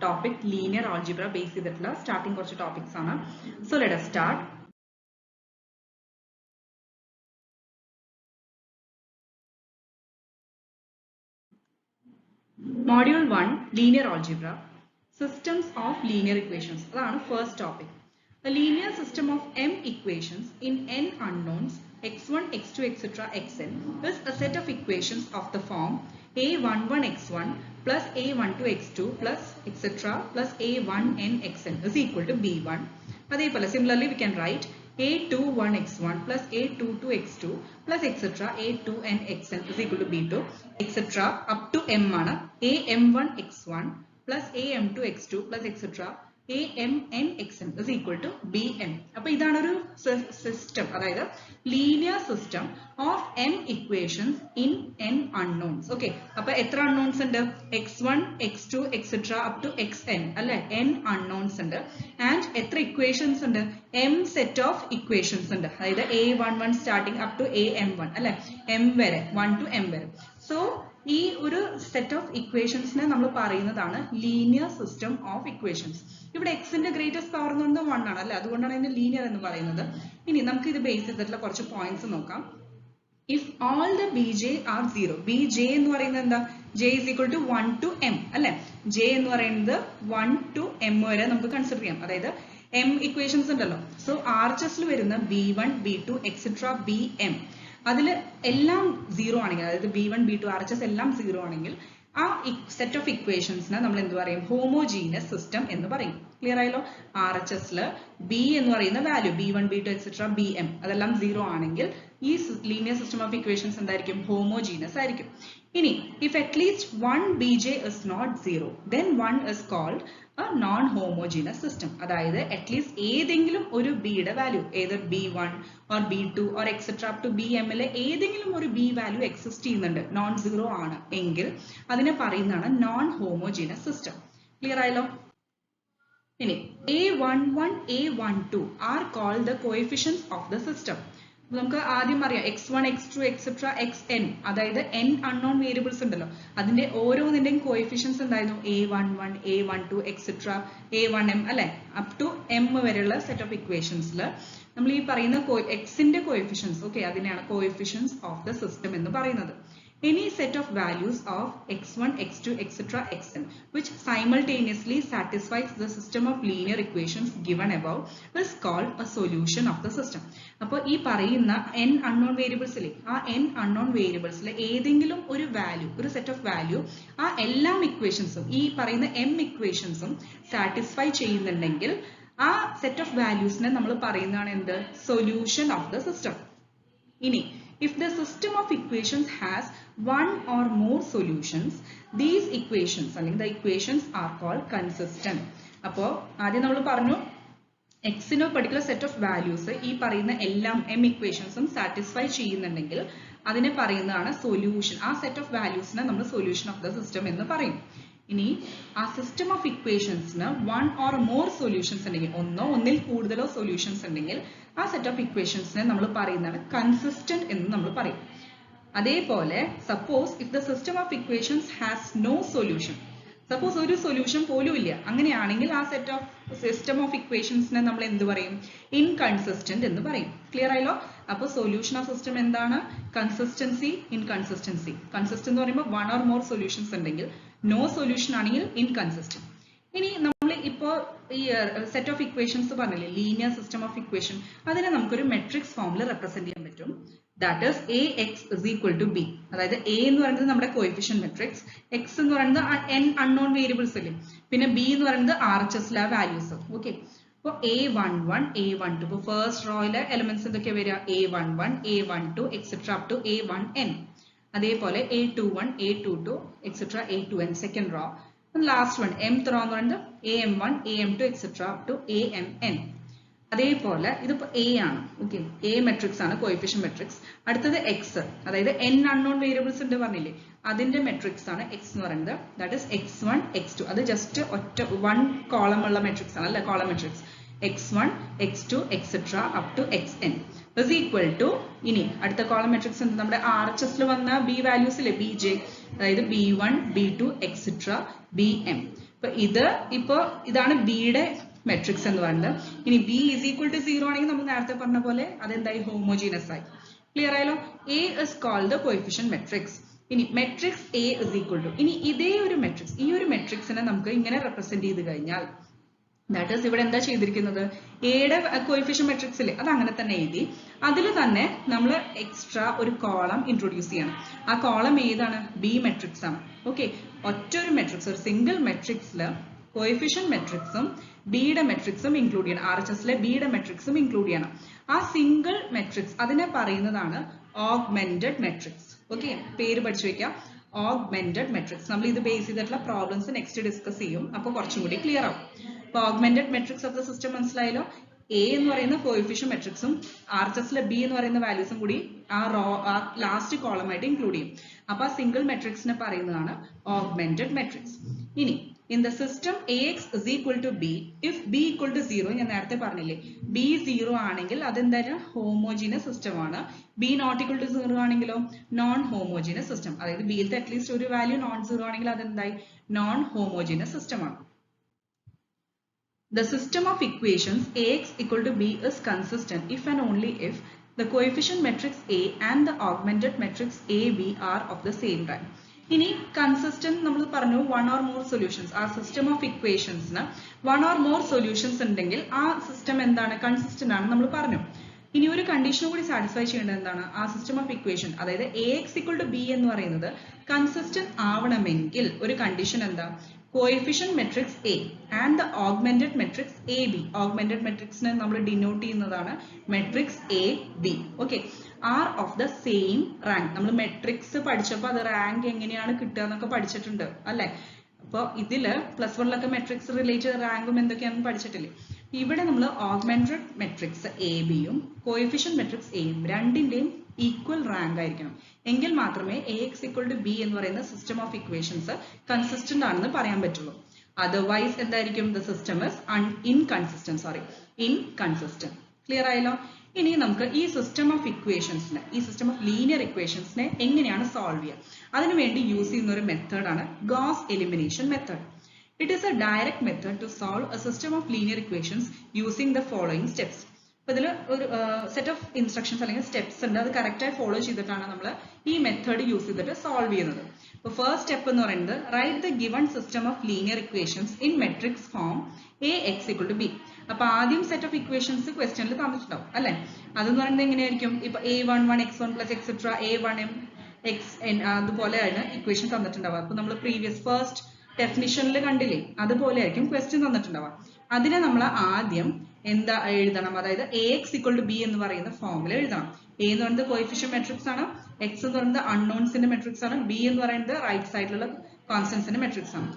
topic linear algebra based ചെയ്തിട്ടുള്ള starting കുറച്ച് topics ആണ്. So let us start. Module 1 linear algebra, systems of linear equations. That's the first topic. A linear system of m equations in n unknowns x1, x2, etc. xn is a set of equations of the form a11x1 plus a12x2 plus etc. plus a1n xn is equal to b1. Similarly, we can write a21x1 plus a22x2 plus etc. a2n xn is equal to b2 etc. up to m ആണ് am1x1 plus am2x2 plus etc. amn xn is equal to bm. അപ്പോൾ ഇതാണ് ഒരു system, അതായത് linear system of m equations in n unknowns. Okay, അപ്പോൾ എത്ര unknowns ഉണ്ട്? x1, x2, etc. up to xn അല്ലേ? n unknowns ഉണ്ട്. ആൻഡ് എത്ര equations ഉണ്ട്? m set of equations ഉണ്ട്. അതായത് a11 starting up to am1 അല്ലേ? m വരെ 1 to m വരെ. സോ ഈ ഒരു സെറ്റ് ഓഫ് ഇക്വേഷൻസിനെ നമ്മൾ പറയുന്നതാണ് ലീനിയർ സിസ്റ്റം ഓഫ് ഇക്വേഷൻസ്. ഇവിടെ എക്സിന്റെ ഗ്രേറ്റസ്റ്റ് പവർ എന്ന് പറയുന്നത് 1 ആണ് അല്ലെ, അതുകൊണ്ടാണ് ഇതിനെ ലീനിയർ എന്ന് പറയുന്നത്. ഇനി നമുക്ക് ഇത് ബേസ് ചെയ്തിട്ടുള്ള കുറച്ച് പോയിന്റ്സ് നോക്കാം. If all the bj are 0, bj എന്ന് പറയുന്നത് എന്താ? j is equal to 1 to m അല്ലെ. j എന്ന് പറയുന്നത് 1 to m വരെ നമുക്ക് കൺസിഡർ ചെയ്യാം. അതായത് m ഇക്വേഷൻസ് ഉണ്ടല്ലോ. സോ RHSൽ വരുന്ന b1, b2 etc. bm അതിൽ എല്ലാം 0 ആണെങ്കിൽ, അതായത് b1, b2, RHS എല്ലാം 0 ആണെങ്കിൽ ആ സെറ്റ് ഓഫ് ഇക്വേഷൻസിനെ നമ്മൾ എന്ത് പറയും? ഹോമോജീനിയസ് സിസ്റ്റം എന്ന് പറയും. ക്ലിയർ ആയല്ലോ? RHSല് b എന്ന് പറയുന്ന value b1, b2 etc. bm അതെല്ലാം 0 ആണെങ്കിൽ ഈ ലീനിയർ സിസ്റ്റം ഓഫ് ഇക്വേഷൻസ് എന്തായിരിക്കും? ഹോമോജീനിയസ് ആയിരിക്കും. ഇനി if at least one bj is not 0, then one is called a non-homogeneous system. അതായത് അറ്റ്ലീസ്റ്റ് ഏതെങ്കിലും ഒരു ബിയുടെ value, either b1 or b2 or etc. up to bm ലെ ഏതെങ്കിലും ഒരു b വാല്യൂ എക്സിസ്റ്റ് ചെയ്യുന്നുണ്ട്, നോൺ സീറോ ആണ് എങ്കിൽ അതിനെ പറയുന്നതാണ് നോൺ ഹോമോജീനസ് സിസ്റ്റം. ക്ലിയർ ആയല്ലോ? ഇനി a11, a12 are called the coefficients of the system. നമുക്ക് ആദ്യം അറിയാം x1, x2, etc. xn, അതായത് n അൺനോൺ വേരിയബിൾസ് ഉണ്ടല്ലോ, അതിന്റെ ഓരോന്നിന്റെയും കോഎഫിഷ്യൻസ് എന്തായിരുന്നു? a11, a12 etc. a1m അല്ലെ, അപ് ടു m വരെയുള്ള സെറ്റ് ഓഫ് ഇക്വേഷൻസിൽ നമ്മൾ ഈ പറയുന്ന എക്സിന്റെ കോഎഫിഷ്യൻസ്, ഓക്കെ, അതിനെയാണ് കോഎഫിഷ്യൻസ് ഓഫ് ദ സിസ്റ്റം എന്ന് പറയുന്നത്. Any set of values of x1, x2, etc. xn which simultaneously satisfies the system of linear equations given above is called a solution of the system. അപ്പോൾ ഈ പറയുന്ന n unknown variables ലെ ആ n unknown variables ലെ ഏതെങ്കിലും ഒരു value, ഒരു set of value ആ എല്ലാ ഇക്വേഷൻസും, ഈ പറയുന്ന m ഇക്വേഷൻസും സാറ്റിസ്ഫൈ ചെയ്യുന്നുണ്ടെങ്കിൽ ആ സെറ്റ് ഓഫ് വാല്യൂസിനെ നമ്മൾ പറയുന്നതാണ് എന്ത്? Solution of the system. ഇനി if the system of equations has one or more solutions, these equations അല്ലെങ്കിൽ the equations are called consistent. അപ്പോൾ ആദ്യം നമ്മൾ പറഞ്ഞു എക്സിനോ പർട്ടിക്കുലർ സെറ്റ് ഓഫ് വാല്യൂസ് ഈ പറയുന്ന എല്ലാം m ഇക്വേഷൻസും സാറ്റിസ്ഫൈ ചെയ്യുന്നുണ്ടെങ്കിൽ അതിനെ പറയുന്നതാണ് സൊല്യൂഷൻ. ആ സെറ്റ് ഓഫ് വാല്യൂസിനെ നമ്മൾ സൊല്യൂഷൻ ഓഫ് ദ സിസ്റ്റം എന്ന് പറയും. ഇനി ആ സിസ്റ്റം ഓഫ് ഇക്വേഷൻസിന് വൺ ഓർ മോർ സൊല്യൂഷൻസ് ഉണ്ടെങ്കിൽ, ഒന്നോ ഒന്നിൽ കൂടുതലോ സൊല്യൂഷൻസ് ഉണ്ടെങ്കിൽ ആ സെറ്റ് ഓഫ് ഇക്വേഷൻസിനെ നമ്മൾ പറയുന്നതാണ് കൺസിസ്റ്റന്റ് എന്ന് നമ്മൾ പറയും. അതേപോലെ suppose if the system of equations has no solution, suppose ഒരു സൊല്യൂഷൻ പോലും ഇല്ല, അങ്ങനെയാണെങ്കിൽ ആ സെറ്റ് ഓഫ് സിസ്റ്റം ഓഫ് ഇക്വേഷൻസിനെ നമ്മൾ എന്ത് പറയും? ഇൻകൺസിസ്റ്റന്റ് എന്ന് പറയും. ക്ലിയർ ആയല്ലോ? അപ്പോൾ സൊല്യൂഷൻ ഓഫ് സിസ്റ്റം എന്താണ്? Consistency, inconsistency. കൺസിസ്റ്റന്റ് എന്ന് പറയുമ്പോൾ വൺ ഓർ മോർ സൊല്യൂഷൻസ് ഉണ്ടെങ്കിൽ, നോ സൊല്യൂഷൻ ആണെങ്കിൽ ഇൻകൺസിസ്റ്റന്റ്. ഇനി നമ്മൾ ഇപ്പോ ഈ സെറ്റ് ഓഫ് ഇക്വേഷൻസ് പറഞ്ഞില്ലേ, ലീനിയർ സിസ്റ്റം ഓഫ് ഇക്വേഷൻ, അതിനെ നമുക്കൊരു മെട്രിക്സ് ഫോമിൽ റെപ്രസെന്റ് ചെയ്യാൻ പറ്റും. That is ax is equal to b. അതായത് a എന്ന് പറയുന്നത് നമ്മുടെ കോഎഫിഷ്യന്റ് മെട്രിക്സ്, x എന്ന് പറയുന്നത് n അൺനോൺ വേരിയബിൾസ് അല്ലേ, പിന്നെ b എന്ന് പറയുന്നത് RHS ലെ വാല്യൂസ്. ഓക്കെ, അപ്പോൾ a11, a12, ഇപ്പോൾ ഫസ്റ്റ് റോയിലെ എലിമെന്റ്സ് എന്തൊക്കെയാ വരിക? a11, a12 etc. up to a1n. അതേപോലെ a21, a22 etc. a2n second row. Last one mth row എന്ന് പറയുന്നത് am1, am2 etc. up to amn. അതേപോലെ ഇതിപ്പോ a ആണ്, ഓക്കെ, a മെട്രിക്സ് ആണ്, കോഎഫിഷ്യന്റ് മെട്രിക്സ്. അടുത്തത് x, അതായത് n അൺനോൺ വേരിയബിൾസ് ഉണ്ട് പറഞ്ഞില്ലേ, അതിന്റെ മെട്രിക്സ് ആണ് x എന്ന് പറയുന്നത്. That is x1, x2. അത് ജസ്റ്റ് ഒറ്റ വൺ കോളം ഉള്ള മെട്രിക്സ് ആണ് അല്ലെ, column matrix x1, x2 etc. up to xn. is equal to ഇനി അടുത്ത കോളം മെട്രിക്സ് ഉണ്ട് നമ്മുടെ RHS ൽ വന്ന B വാല്യൂസ് ഇല്ലേ BJ അതായത് B1 B2 എക്സെട്ര BM ഇപ്പൊ ഇതാണ് B യുടെ മെട്രിക്സ് എന്ന് പറയുന്നത് ഇനി B is equal to 0 ആണെങ്കിൽ നമ്മൾ നേരത്തെ പറഞ്ഞ പോലെ അതെന്തായി ഹോമോജീനസ് ആയി ക്ലിയർ ആയല്ലോ A is called the coefficient matrix ഇനി matrix A is equal to ഇനി ഇതേ ഒരു മെട്രിക്സ് ഈ ഒരു മെട്രിക്സിനെ നമുക്ക് ഇങ്ങനെ റെപ്രസെന്റ് ചെയ്ത് കഴിഞ്ഞാൽ that is ഇവിടെ എന്താ ചെയ്തിരിക്കുന്നത് എയുടെ കോഎഫിഷ്യന്റ് മെട്രിക്സ് ഇല്ലേ അത് അങ്ങനെ തന്നെ എഴുതി അതിൽ തന്നെ നമ്മൾ എക്സ്ട്രാ ഒരു കോളം ഇൻട്രൊഡ്യൂസ് ചെയ്യണം ആ കോളം ഏതാണ് ബി മെട്രിക്സ് ആണ് ഓക്കെ ഒറ്റ ഒരു മെട്രിക്സ് ഒരു സിംഗിൾ മെട്രിക്സിൽ കോഎഫിഷ്യന്റ് മെട്രിക്സും ബിയുടെ മെട്രിക്സും ഇൻക്ലൂഡ് ചെയ്യണം RHSലെ ബിയുടെ മെട്രിക്സും ഇൻക്ലൂഡ് ചെയ്യണം ആ സിംഗിൾ മെട്രിക്സ് അതിനെ പറയുന്നതാണ് ഓഗ്മെന്റഡ് മെട്രിക്സ് ഓക്കെ പേര് പഠിച്ചു വെക്കാം ഓഗ്മെന്റഡ് മെട്രിക്സ് നമ്മൾ ഇത് ബേസ് ചെയ്തിട്ടുള്ള പ്രോബ്ലംസ് നെക്സ്റ്റ് ഡിസ്കസ് ചെയ്യും അപ്പോൾ കുറച്ചും കൂടി ക്ലിയർ ആവും അപ്പോൾ augmented matrix of the system മനസ്സിലായല്ലോ എ എന്ന് പറയുന്ന കോഎഫിഷ്യന്റ് മെട്രിക്സും RHSലെ ബി എന്ന് പറയുന്ന വാല്യൂസും കൂടി ആ ലാസ്റ്റ് കോളം ആയിട്ട് ഇൻക്ലൂഡ് ചെയ്യും അപ്പോൾ ആ സിംഗിൾ മെട്രിക്സിനെ പറയുന്നതാണ് ഓഗ്മെന്റഡ് മെട്രിക്സ് ഇനി in the system AX is equal to B if B equal to 0 ഞാൻ നേരത്തെ പറഞ്ഞില്ലേ B 0 ആണെങ്കിൽ അതെന്താണ് ഹോമോജീനസ് സിസ്റ്റം ആണ് B not equal to 0 ആണെങ്കിലോ നോൺ ഹോമോജീനസ് സിസ്റ്റം അതായത് B ന്റെ അറ്റ്ലീസ്റ്റ് ഒരു വാല്യൂ നോൺ 0 ആണെങ്കിൽ അതെന്തായി നോൺ ഹോമോജീനസ് സിസ്റ്റം ആണ് The system of equations AX equal to B is consistent if and only if the coefficient matrix A and the augmented matrix AB are of the same rank. ഇനി consistent നമ്മൾ പറഞ്ഞു one or more solutions ആ system of ഇക്വേഷൻസിന് one or more solutions ഉണ്ടെങ്കിൽ ആ system എന്താണ് consistent ആണ് നമ്മൾ പറഞ്ഞു ഇനി ഒരു കണ്ടീഷൻ കൂടി സാറ്റിസ്ഫൈ ചെയ്യേണ്ടത് എന്താണ് ആ സിസ്റ്റം ഓഫ് ഇക്വേഷൻ അതായത് AX equal to B എന്ന് പറയുന്നത് കൺസിസ്റ്റന്റ് ആവണമെങ്കിൽ ഒരു കണ്ടീഷൻ എന്താ coefficient matrix A and the augmented matrix AB augmented matrixനെ നമ്മൾ ഡിനോട്ട് ചെയ്യുന്നതാണ് matrix AB okay are of the same rank നമ്മൾ മെട്രിക്സ് പഠിച്ചപ്പോൾ അത് റാങ്ക് എങ്ങനെയാണ് കിട്ടുക എന്നൊക്കെ പഠിച്ചിട്ടുണ്ട് അല്ലേ അപ്പോൾ ഇതില് പ്ലസ് വണ്ണിലൊക്കെ മെട്രിക്സ് റിലേറ്റഡ് റാങ്കും എന്തൊക്കെയാണെന്ന് പഠിച്ചിട്ടില്ലേ ഇവിടെ നമ്മൾ ഓഗ്മെന്റഡ് മെട്രിക്സ് ABയും കോഎഫിഷ്യന്റ് മെട്രിക്സ് Aയും രണ്ടിന്റെയും ഈക്വൽ റാങ്ക് ആയിരിക്കണം എങ്കിൽ മാത്രമേ AX equal to B എന്ന് പറയുന്ന സിസ്റ്റം ഓഫ് ഇക്വേഷൻസ് കൺസിസ്റ്റന്റ് ആണെന്ന് പറയാൻ പറ്റുള്ളൂ അതർവൈസ് എന്തായിരിക്കും the system is inconsistent clear ആയല്ലോ ഇനി നമുക്ക് ഈ സിസ്റ്റം ഓഫ് ഇക്വേഷൻസിനെ ഈ സിസ്റ്റം ഓഫ് ലീനിയർ ഇക്വേഷൻസിനെ എങ്ങനെയാണ് സോൾവ് ചെയ്യുക അതിനുവേണ്ടി യൂസ് ചെയ്യുന്ന ഒരു മെത്തേഡാണ് Gauss elimination method it is a direct method to solve a system of linear equations using the following steps അപ്പോൾ ഇതിൽ ഒരു സെറ്റ് ഓഫ് ഇൻസ്ട്രക്ഷൻസ് അല്ലെങ്കിൽ സ്റ്റെപ്സ് ഉണ്ട് അത് കറക്റ്റായി ഫോളോ ചെയ്തിട്ടാണ് നമ്മൾ ഈ മെത്തേഡ് യൂസ് ചെയ്തിട്ട് സോൾവ് ചെയ്യുന്നത് അപ്പോൾ ഫസ്റ്റ് സ്റ്റെപ്പ് എന്ന് പറയുന്നത് write the given system of linear equations in matrix form AX equal to B അപ്പോൾ ആദ്യം സെറ്റ് ഓഫ് ഇക്വേഷൻസ് ക്വസ്റ്റ്യനിൽ തന്നിട്ടുണ്ടാവും അല്ലെ അതെന്ന് പറയുന്നത് എങ്ങനെയായിരിക്കും ഇപ്പൊ A11 x1 plus etc A1m xn അതുപോലെയാണ് ഇക്വേഷൻ തന്നിട്ടുണ്ടാവുക അപ്പോൾ നമ്മൾ പ്രീവിയസ് ഫസ്റ്റ് ഡെഫിനിഷനിൽ കണ്ടില്ലേ അതുപോലെ ആയിരിക്കും ക്വസ്റ്റ്യൻ തന്നിട്ടുണ്ടാവുക അതിനെ നമ്മൾ ആദ്യം എന്താ എഴുതണം അതായത് AX equal to B എന്ന് പറയുന്ന ഫോമിൽ എഴുതണം A എന്ന് പറയുന്നത് കോഎഫിഷ്യന്റ് മെട്രിക്സ് ആണ് X എന്ന് പറയുന്നത് അൺനോൺസിന്റെ മെട്രിക്സ് ആണ് B എന്ന് പറയുന്നത് റൈറ്റ് സൈഡിലുള്ള കോൺസ്റ്റന്റ്സിന്റെ മെട്രിക്സ് ആണ്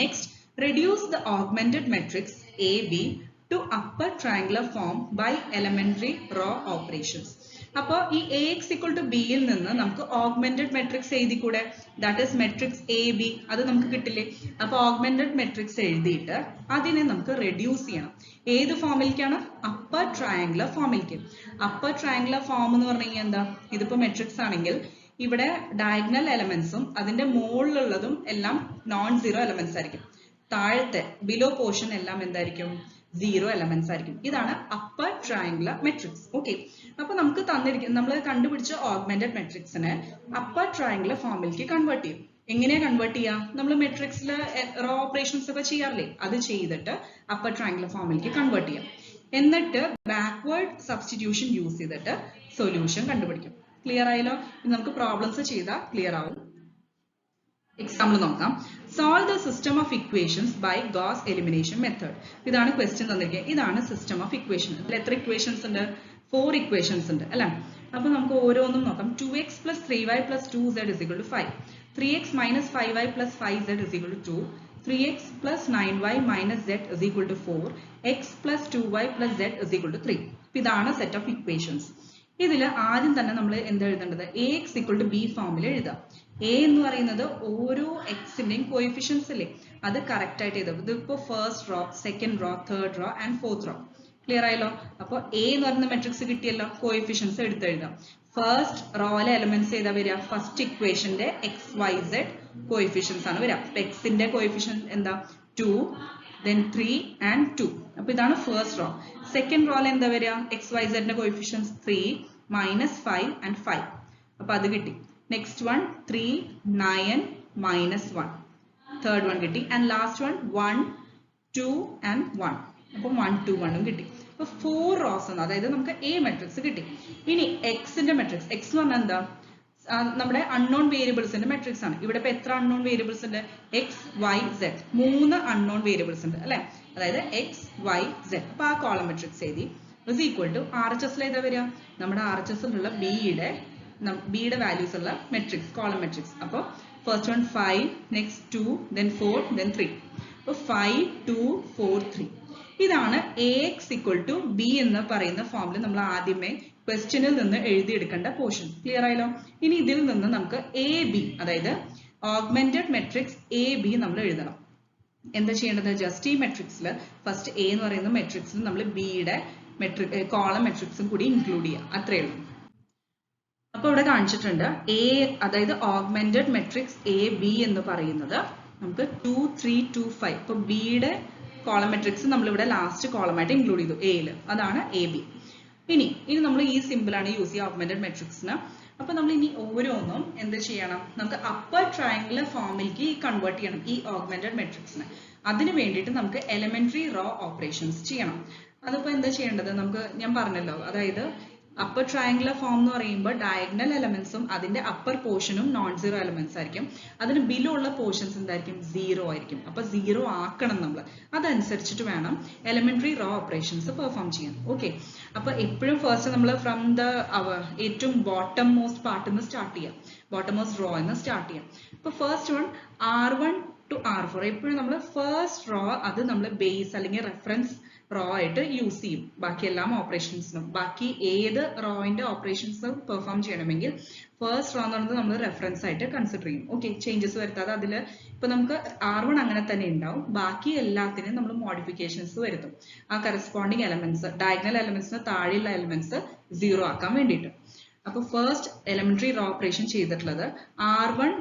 next reduce the augmented matrix AB to upper triangular form by elementary raw operations. അപ്പോൾ ഈ AX equal to B യിൽ നിന്ന് നമുക്ക് augmented matrix എഴുതിക്കൂടെ ദാറ്റ് ഈസ് മെട്രിക്സ് AB അത് നമുക്ക് കിട്ടില്ലേ അപ്പോൾ augmented matrix എഴുതിയിട്ട് അതിനെ നമുക്ക് റെഡ്യൂസ് ചെയ്യണം ഏത് ഫോമിലേക്കാണ് അപ്പർ ട്രയാങ്കുലർ ഫോമിലേക്ക് അപ്പർ ട്രയാങ്കുലർ ഫോം എന്ന് പറഞ്ഞു കഴിഞ്ഞാൽ എന്താ ഇതിപ്പോ മെട്രിക്സ് ആണെങ്കിൽ ഇവിടെ ഡയഗണൽ എലമെന്റ്സും അതിന്റെ മുകളിലുള്ളതും എല്ലാം നോൺ സീറോ എലമെന്റ്സ് ആയിരിക്കും താഴത്തെ ബിലോ പോർഷൻ എല്ലാം എന്തായിരിക്കും സീറോ എലമെന്റ്സ് ആയിരിക്കും ഇതാണ് അപ്പർ ട്രയാങ്കുലർ മെട്രിക്സ് ഓക്കെ അപ്പൊ നമുക്ക് തന്നിരിക്കുന്ന നമ്മൾ കണ്ടുപിടിച്ച ഓഗ്മെന്റഡ് മെട്രിക്സിനെ അപ്പർ ട്രയാങ്കുലർ ഫോമിലേക്ക് കൺവേർട്ട് ചെയ്യും എങ്ങനെയാ കൺവേർട്ട് ചെയ്യാം നമ്മൾ മെട്രിക്സിൽ റോ ഓപ്പറേഷൻസ് ഒക്കെ ചെയ്യാറില്ലേ അത് ചെയ്തിട്ട് അപ്പർ ട്രയാങ്കുലർ ഫോമിലേക്ക് കൺവേർട്ട് ചെയ്യാം എന്നിട്ട് ബാക്ക്വേർഡ് സബ്സ്റ്റിറ്റ്യൂഷൻ യൂസ് ചെയ്തിട്ട് സൊല്യൂഷൻ കണ്ടുപിടിക്കും ക്ലിയർ ആയല്ലോ നമുക്ക് പ്രോബ്ലംസ് ചെയ്താൽ ക്ലിയർ ആവും എക്സാമ്പിൾ നോക്കാം solve the system of equations by Gauss elimination method ഇതാണ് ക്വസ്റ്റ്യൻ തന്നിരിക്കുന്നത് ഇതാണ് സിസ്റ്റം ഓഫ് ഇക്വേഷൻ ഇതിൽ എത്ര ഇക്വേഷൻസ് ഉണ്ട് 4 ഇക്വേഷൻസ് ഉണ്ട് അല്ലേ അപ്പൊ നമുക്ക് ഓരോന്നും നോക്കാം 2x plus 3y plus 2z is equal to 5 3x minus 5y plus 5z is equal to 2 3x plus 9y minus z is equal to 4 x plus 2y plus z is equal to 3 ഇതാണ് set of equations ഇതിൽ ആദ്യം തന്നെ നമ്മൾ എന്താ എഴുതേണ്ടത് AX equal to B ഫോമിൽ എഴുതാം A എന്ന് പറയുന്നത് ഓരോ എക്സിന്റെയും കോഎഫിഷ്യൻസ് അല്ലേ അത് കറക്റ്റ് ആയിട്ട് എഴുതാം ഇതിപ്പോ first row second row third row and fourth raw clear ആയല്ലോ? അപ്പോൾ എ എന്ന് പറയുന്ന മെട്രിക്സ് കിട്ടിയല്ലോ, കോഎഫിഷ്യൻസ് എടുത്തെഴുതാം. ഫസ്റ്റ് റോയിലെ എലമെന്റ്സ് ഏതാ വരിക? ഫസ്റ്റ് ഇക്വേഷന്റെ എക്സ് വൈ സെഡ് കോഎഫിഷ്യൻസ് ആണ് വരിക. എക്സിന്റെ കോഎഫിഷ്യൻ എന്താ? 2, then 3 and 2. അപ്പൊ ഇതാണ് ഫസ്റ്റ് റോ. സെക്കൻഡ് റോയിൽ എന്താ വരിക? എക്സ് വൈ സെഡിന്റെ കോഎഫിഷ്യൻസ് 3, -5 and 5. അപ്പൊ അത് കിട്ടി. Next one 3, 9, -1. തേർഡ് വൺ കിട്ടി. And last one 1, 2 and 1. അപ്പൊ 1, 2, 1 കിട്ടി. അപ്പൊ 4 റോസ് ആണ്, അതായത് നമുക്ക് എ മെട്രിക്സ് കിട്ടി. ഇനി എക്സിന്റെ മെട്രിക്സ്, എക്സ് എന്ന് പറഞ്ഞാൽ എന്താ? നമ്മുടെ അൺനോൺ വേരിയബിൾസിന്റെ മെട്രിക്സ് ആണ്. ഇവിടെ ഇപ്പൊ എത്ര അൺനോൺ വേരിയബിൾസ് ഉണ്ട്? X y z, 3 unknown variables ഉണ്ട് അല്ലെ? അതായത് എക്സ് വൈ സെഡ്. അപ്പൊ ആ കോളം മെട്രിക്സ് എഴുതി. Is equal to R H എസിൽ ഏതാ വരിക? നമ്മുടെ ആർ എച്ച് എസിലുള്ള ബിയുടെ വാല്യൂസ് ഉള്ള മെട്രിക്സ്, കോളം മെട്രിക്സ്. അപ്പോൾ first one 5, next 2, then 4, then 3. അപ്പോൾ 5, 2, 4, 3. ഇതാണ് AX = B എന്ന് പറയുന്ന ഫോമിൽ നമ്മൾ ആദ്യമേ ക്വസ്റ്റ്യനിൽ നിന്ന് എഴുതിയെടുക്കേണ്ട പോർഷൻ. ക്ലിയർ ആയല്ലോ? ഇനി ഇതിൽ നിന്ന് നമുക്ക് AB, അതായത് ഓഗ്മെന്റഡ് മെട്രിക്സ് AB നമ്മൾ എഴുതണം. എന്താ ചെയ്യേണ്ടത്? ജസ്റ്റ് ഈ മെട്രിക്സിൽ ഫസ്റ്റ് A എന്ന് പറയുന്ന മെട്രിക്സിൽ നമ്മൾ ബിയുടെ കോളം മെട്രിക്സും കൂടി ഇൻക്ലൂഡ് ചെയ്യാം. അത്രേ ഉള്ളൂ. അപ്പൊ ഇവിടെ കാണിച്ചിട്ടുണ്ട് A, അതായത് ഓഗ്മെന്റഡ് മെട്രിക്സ് AB എന്ന് പറയുന്നത് നമുക്ക് 2, 3, 2, 5. ഇപ്പൊ ബിയുടെ കോളം മെട്രിക്സ് നമ്മൾ ഇവിടെ ലാസ്റ്റ് കോളമായിട്ട് ഇൻക്ലൂഡ് ചെയ്തു എയിൽ. അതാണ് AB. ഇനി നമ്മൾ ഈ സിമ്പിളാണ് യൂസ് ചെയ്യുക ഓഗ്മെന്റഡ് മെട്രിക്സിന്. അപ്പൊ നമ്മൾ ഇനി ഓരോന്നും എന്ത് ചെയ്യണം? നമുക്ക് അപ്പർ ട്രയാങ്കുലർ ഫോമിലേക്ക് കൺവേർട്ട് ചെയ്യണം ഈ ഓഗ്മെന്റഡ് മെട്രിക്സിനെ. അതിന് വേണ്ടിയിട്ട് നമുക്ക് എലിമെന്ററി റോ ഓപ്പറേഷൻസ് ചെയ്യണം. അതിപ്പോ എന്താ ചെയ്യേണ്ടത്? ഞാൻ പറഞ്ഞല്ലോ, അതായത് അപ്പർ ട്രയാങ്കുലർ ഫോം എന്ന് പറയുമ്പോൾ ഡയഗണൽ എലമെന്റ്സും അതിന്റെ അപ്പർ പോർഷനും നോൺ സീറോ എലമെന്റ്സ് ആയിരിക്കും. അതിന് ബിലോ ഉള്ള പോർഷൻസ് എന്തായിരിക്കും? 0 ആയിരിക്കും. അപ്പൊ 0 ആക്കണം നമ്മൾ. അതനുസരിച്ചിട്ട് വേണം എലിമെന്ററി റോ ഓപ്പറേഷൻസ് പെർഫോം ചെയ്യാൻ. ഓക്കെ, അപ്പൊ എപ്പോഴും ഫസ്റ്റ് നമ്മൾ ഫ്രം ദ ഏറ്റവും ബോട്ടം മോസ്റ്റ് പാർട്ടിൽ നിന്ന് സ്റ്റാർട്ട് ചെയ്യാം, ബോട്ടം മോസ്റ്റ് റോ എന്ന് സ്റ്റാർട്ട് ചെയ്യാം. ഇപ്പൊ first one R1 to R4. എപ്പോഴും നമ്മൾ ഫസ്റ്റ് റോ അത് നമ്മൾ ബേസ് അല്ലെങ്കിൽ റെഫറൻസ് റോ ആയിട്ട് യൂസ് ചെയ്യും ബാക്കി എല്ലാ ഓപ്പറേഷൻസിനും. ബാക്കി ഏത് റോയിന്റെ ഓപ്പറേഷൻസ് പെർഫോം ചെയ്യണമെങ്കിൽ ഫസ്റ്റ് റോ എന്ന് പറയുന്നത് നമ്മൾ റെഫറൻസ് ആയിട്ട് കൺസിഡർ ചെയ്യും. ഓക്കെ, ചേഞ്ചസ് വരുത്താതെ. അതിൽ ഇപ്പൊ നമുക്ക് R1 അങ്ങനെ തന്നെ ഉണ്ടാവും. ബാക്കി എല്ലാത്തിനും നമ്മൾ മോഡിഫിക്കേഷൻസ് വരുത്തും. ആ കറസ്പോണ്ടിങ് എലമെന്റ്സ്, ഡയഗണൽ എലമെന്റ്സിന് താഴെയുള്ള എലമെന്റ്സ് 0 ആക്കാൻ വേണ്ടിയിട്ട്. അപ്പൊ ഫസ്റ്റ് എലിമെന്ററി റോ ഓപ്പറേഷൻ ചെയ്തിട്ടുള്ളത് R1,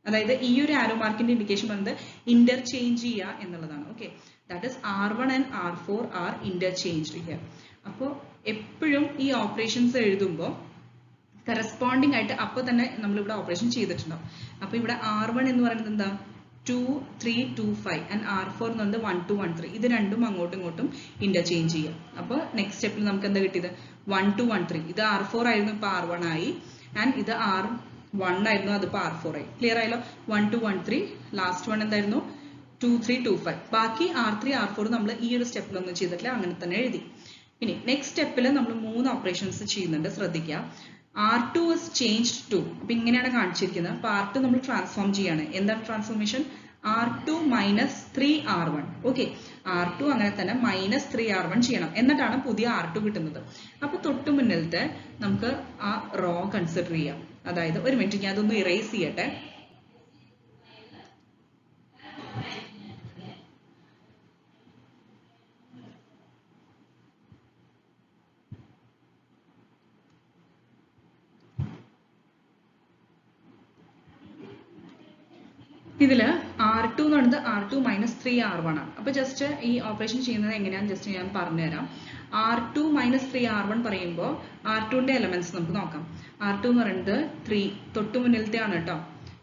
അതായത് ഈ ഒരു ആരോ മാർക്കിന്റെ ഇൻഡിക്കേഷൻ പറയുന്നത് ഇന്റർചേഞ്ച് ചെയ്യുക എന്നുള്ളതാണ്. Okay, that is R1 and R4 are interchanged here. അപ്പോൾ എപ്പോഴും ഈ ഓപ്പറേഷൻസ് എഴുതുമ്പോൾ കറസ്പോണ്ടിങ് ആയിട്ട് അപ്പോൾ തന്നെ നമ്മൾ ഇവിടെ ഓപ്പറേഷൻ ചെയ്തിട്ടുണ്ടാവും. അപ്പോൾ ഇവിടെ R1 എന്ന് പറയുന്നത് എന്താ? 2, 3, 2, 5 and R4 എന്ന് പറയുന്നത് 1, 2, 1, 3. ഇത് രണ്ടും അങ്ങോട്ടും ഇങ്ങോട്ടും ഇന്റർചേഞ്ച് ചെയ്യാം. അപ്പോൾ നെക്സ്റ്റ് സ്റ്റെപ്പിൽ നമുക്ക് എന്താ കിട്ടിയത്? 1, 2, 1, 3. ഇത് R4 ആയിരുന്നു, ഇപ്പോൾ R1 ആയി. ആൻഡ് ഇത് R1 ആയിരുന്നു, അതിപ്പോൾ R4 ആയി. ക്ലിയർ ആയല്ലോ? 1, 2, 1, 3. ലാസ്റ്റ് വൺ എന്തായിരുന്നു? 2, 3, 2, 5. ബാക്കി R3, R4 നമ്മൾ ഈ ഒരു സ്റ്റെപ്പിലൊന്നും ചെയ്തിട്ടില്ല, അങ്ങനെ തന്നെ എഴുതി. ഇനി നെക്സ്റ്റ് സ്റ്റെപ്പിൽ നമ്മൾ 3 ഓപ്പറേഷൻസ് ചെയ്യുന്നുണ്ട്, ശ്രദ്ധിക്കുക. R2 is changed to. അപ്പൊ ഇങ്ങനെയാണ് കാണിച്ചിരിക്കുന്നത്. അപ്പൊ R2 നമ്മൾ ട്രാൻസ്ഫോം ചെയ്യാണ്. എന്താണ് transformation? R2 - 3R1. Okay, R2 അങ്ങനെ തന്നെ -3R1 ചെയ്യണം, എന്നിട്ടാണ് പുതിയ R2 കിട്ടുന്നത്. അപ്പൊ തൊട്ടു മുന്നിലത്തെ നമുക്ക് ആ റോ കൺസിഡർ ചെയ്യാം. അതായത് ഒരു മിനിറ്റ്, ഞാൻ അതൊന്ന് ഇറേസ് ചെയ്യട്ടെ. ഇതിൽ R2 എന്ന് പറയുന്നത് R2 - 3R1 ആണ്. അപ്പൊ ജസ്റ്റ് ഈ ഓപ്പറേഷൻ ചെയ്യുന്നത് എങ്ങനെയാണെന്ന് ജസ്റ്റ് ഞാൻ പറഞ്ഞുതരാം. R2 - 3R1 പറയുമ്പോൾ R2ന്റെ എലമെന്റ്സ് നമുക്ക് നോക്കാം. R2 എന്ന് പറയുന്നത് 3, തൊട്ടു മുന്നിലത്തെ ആണ് കേട്ടോ.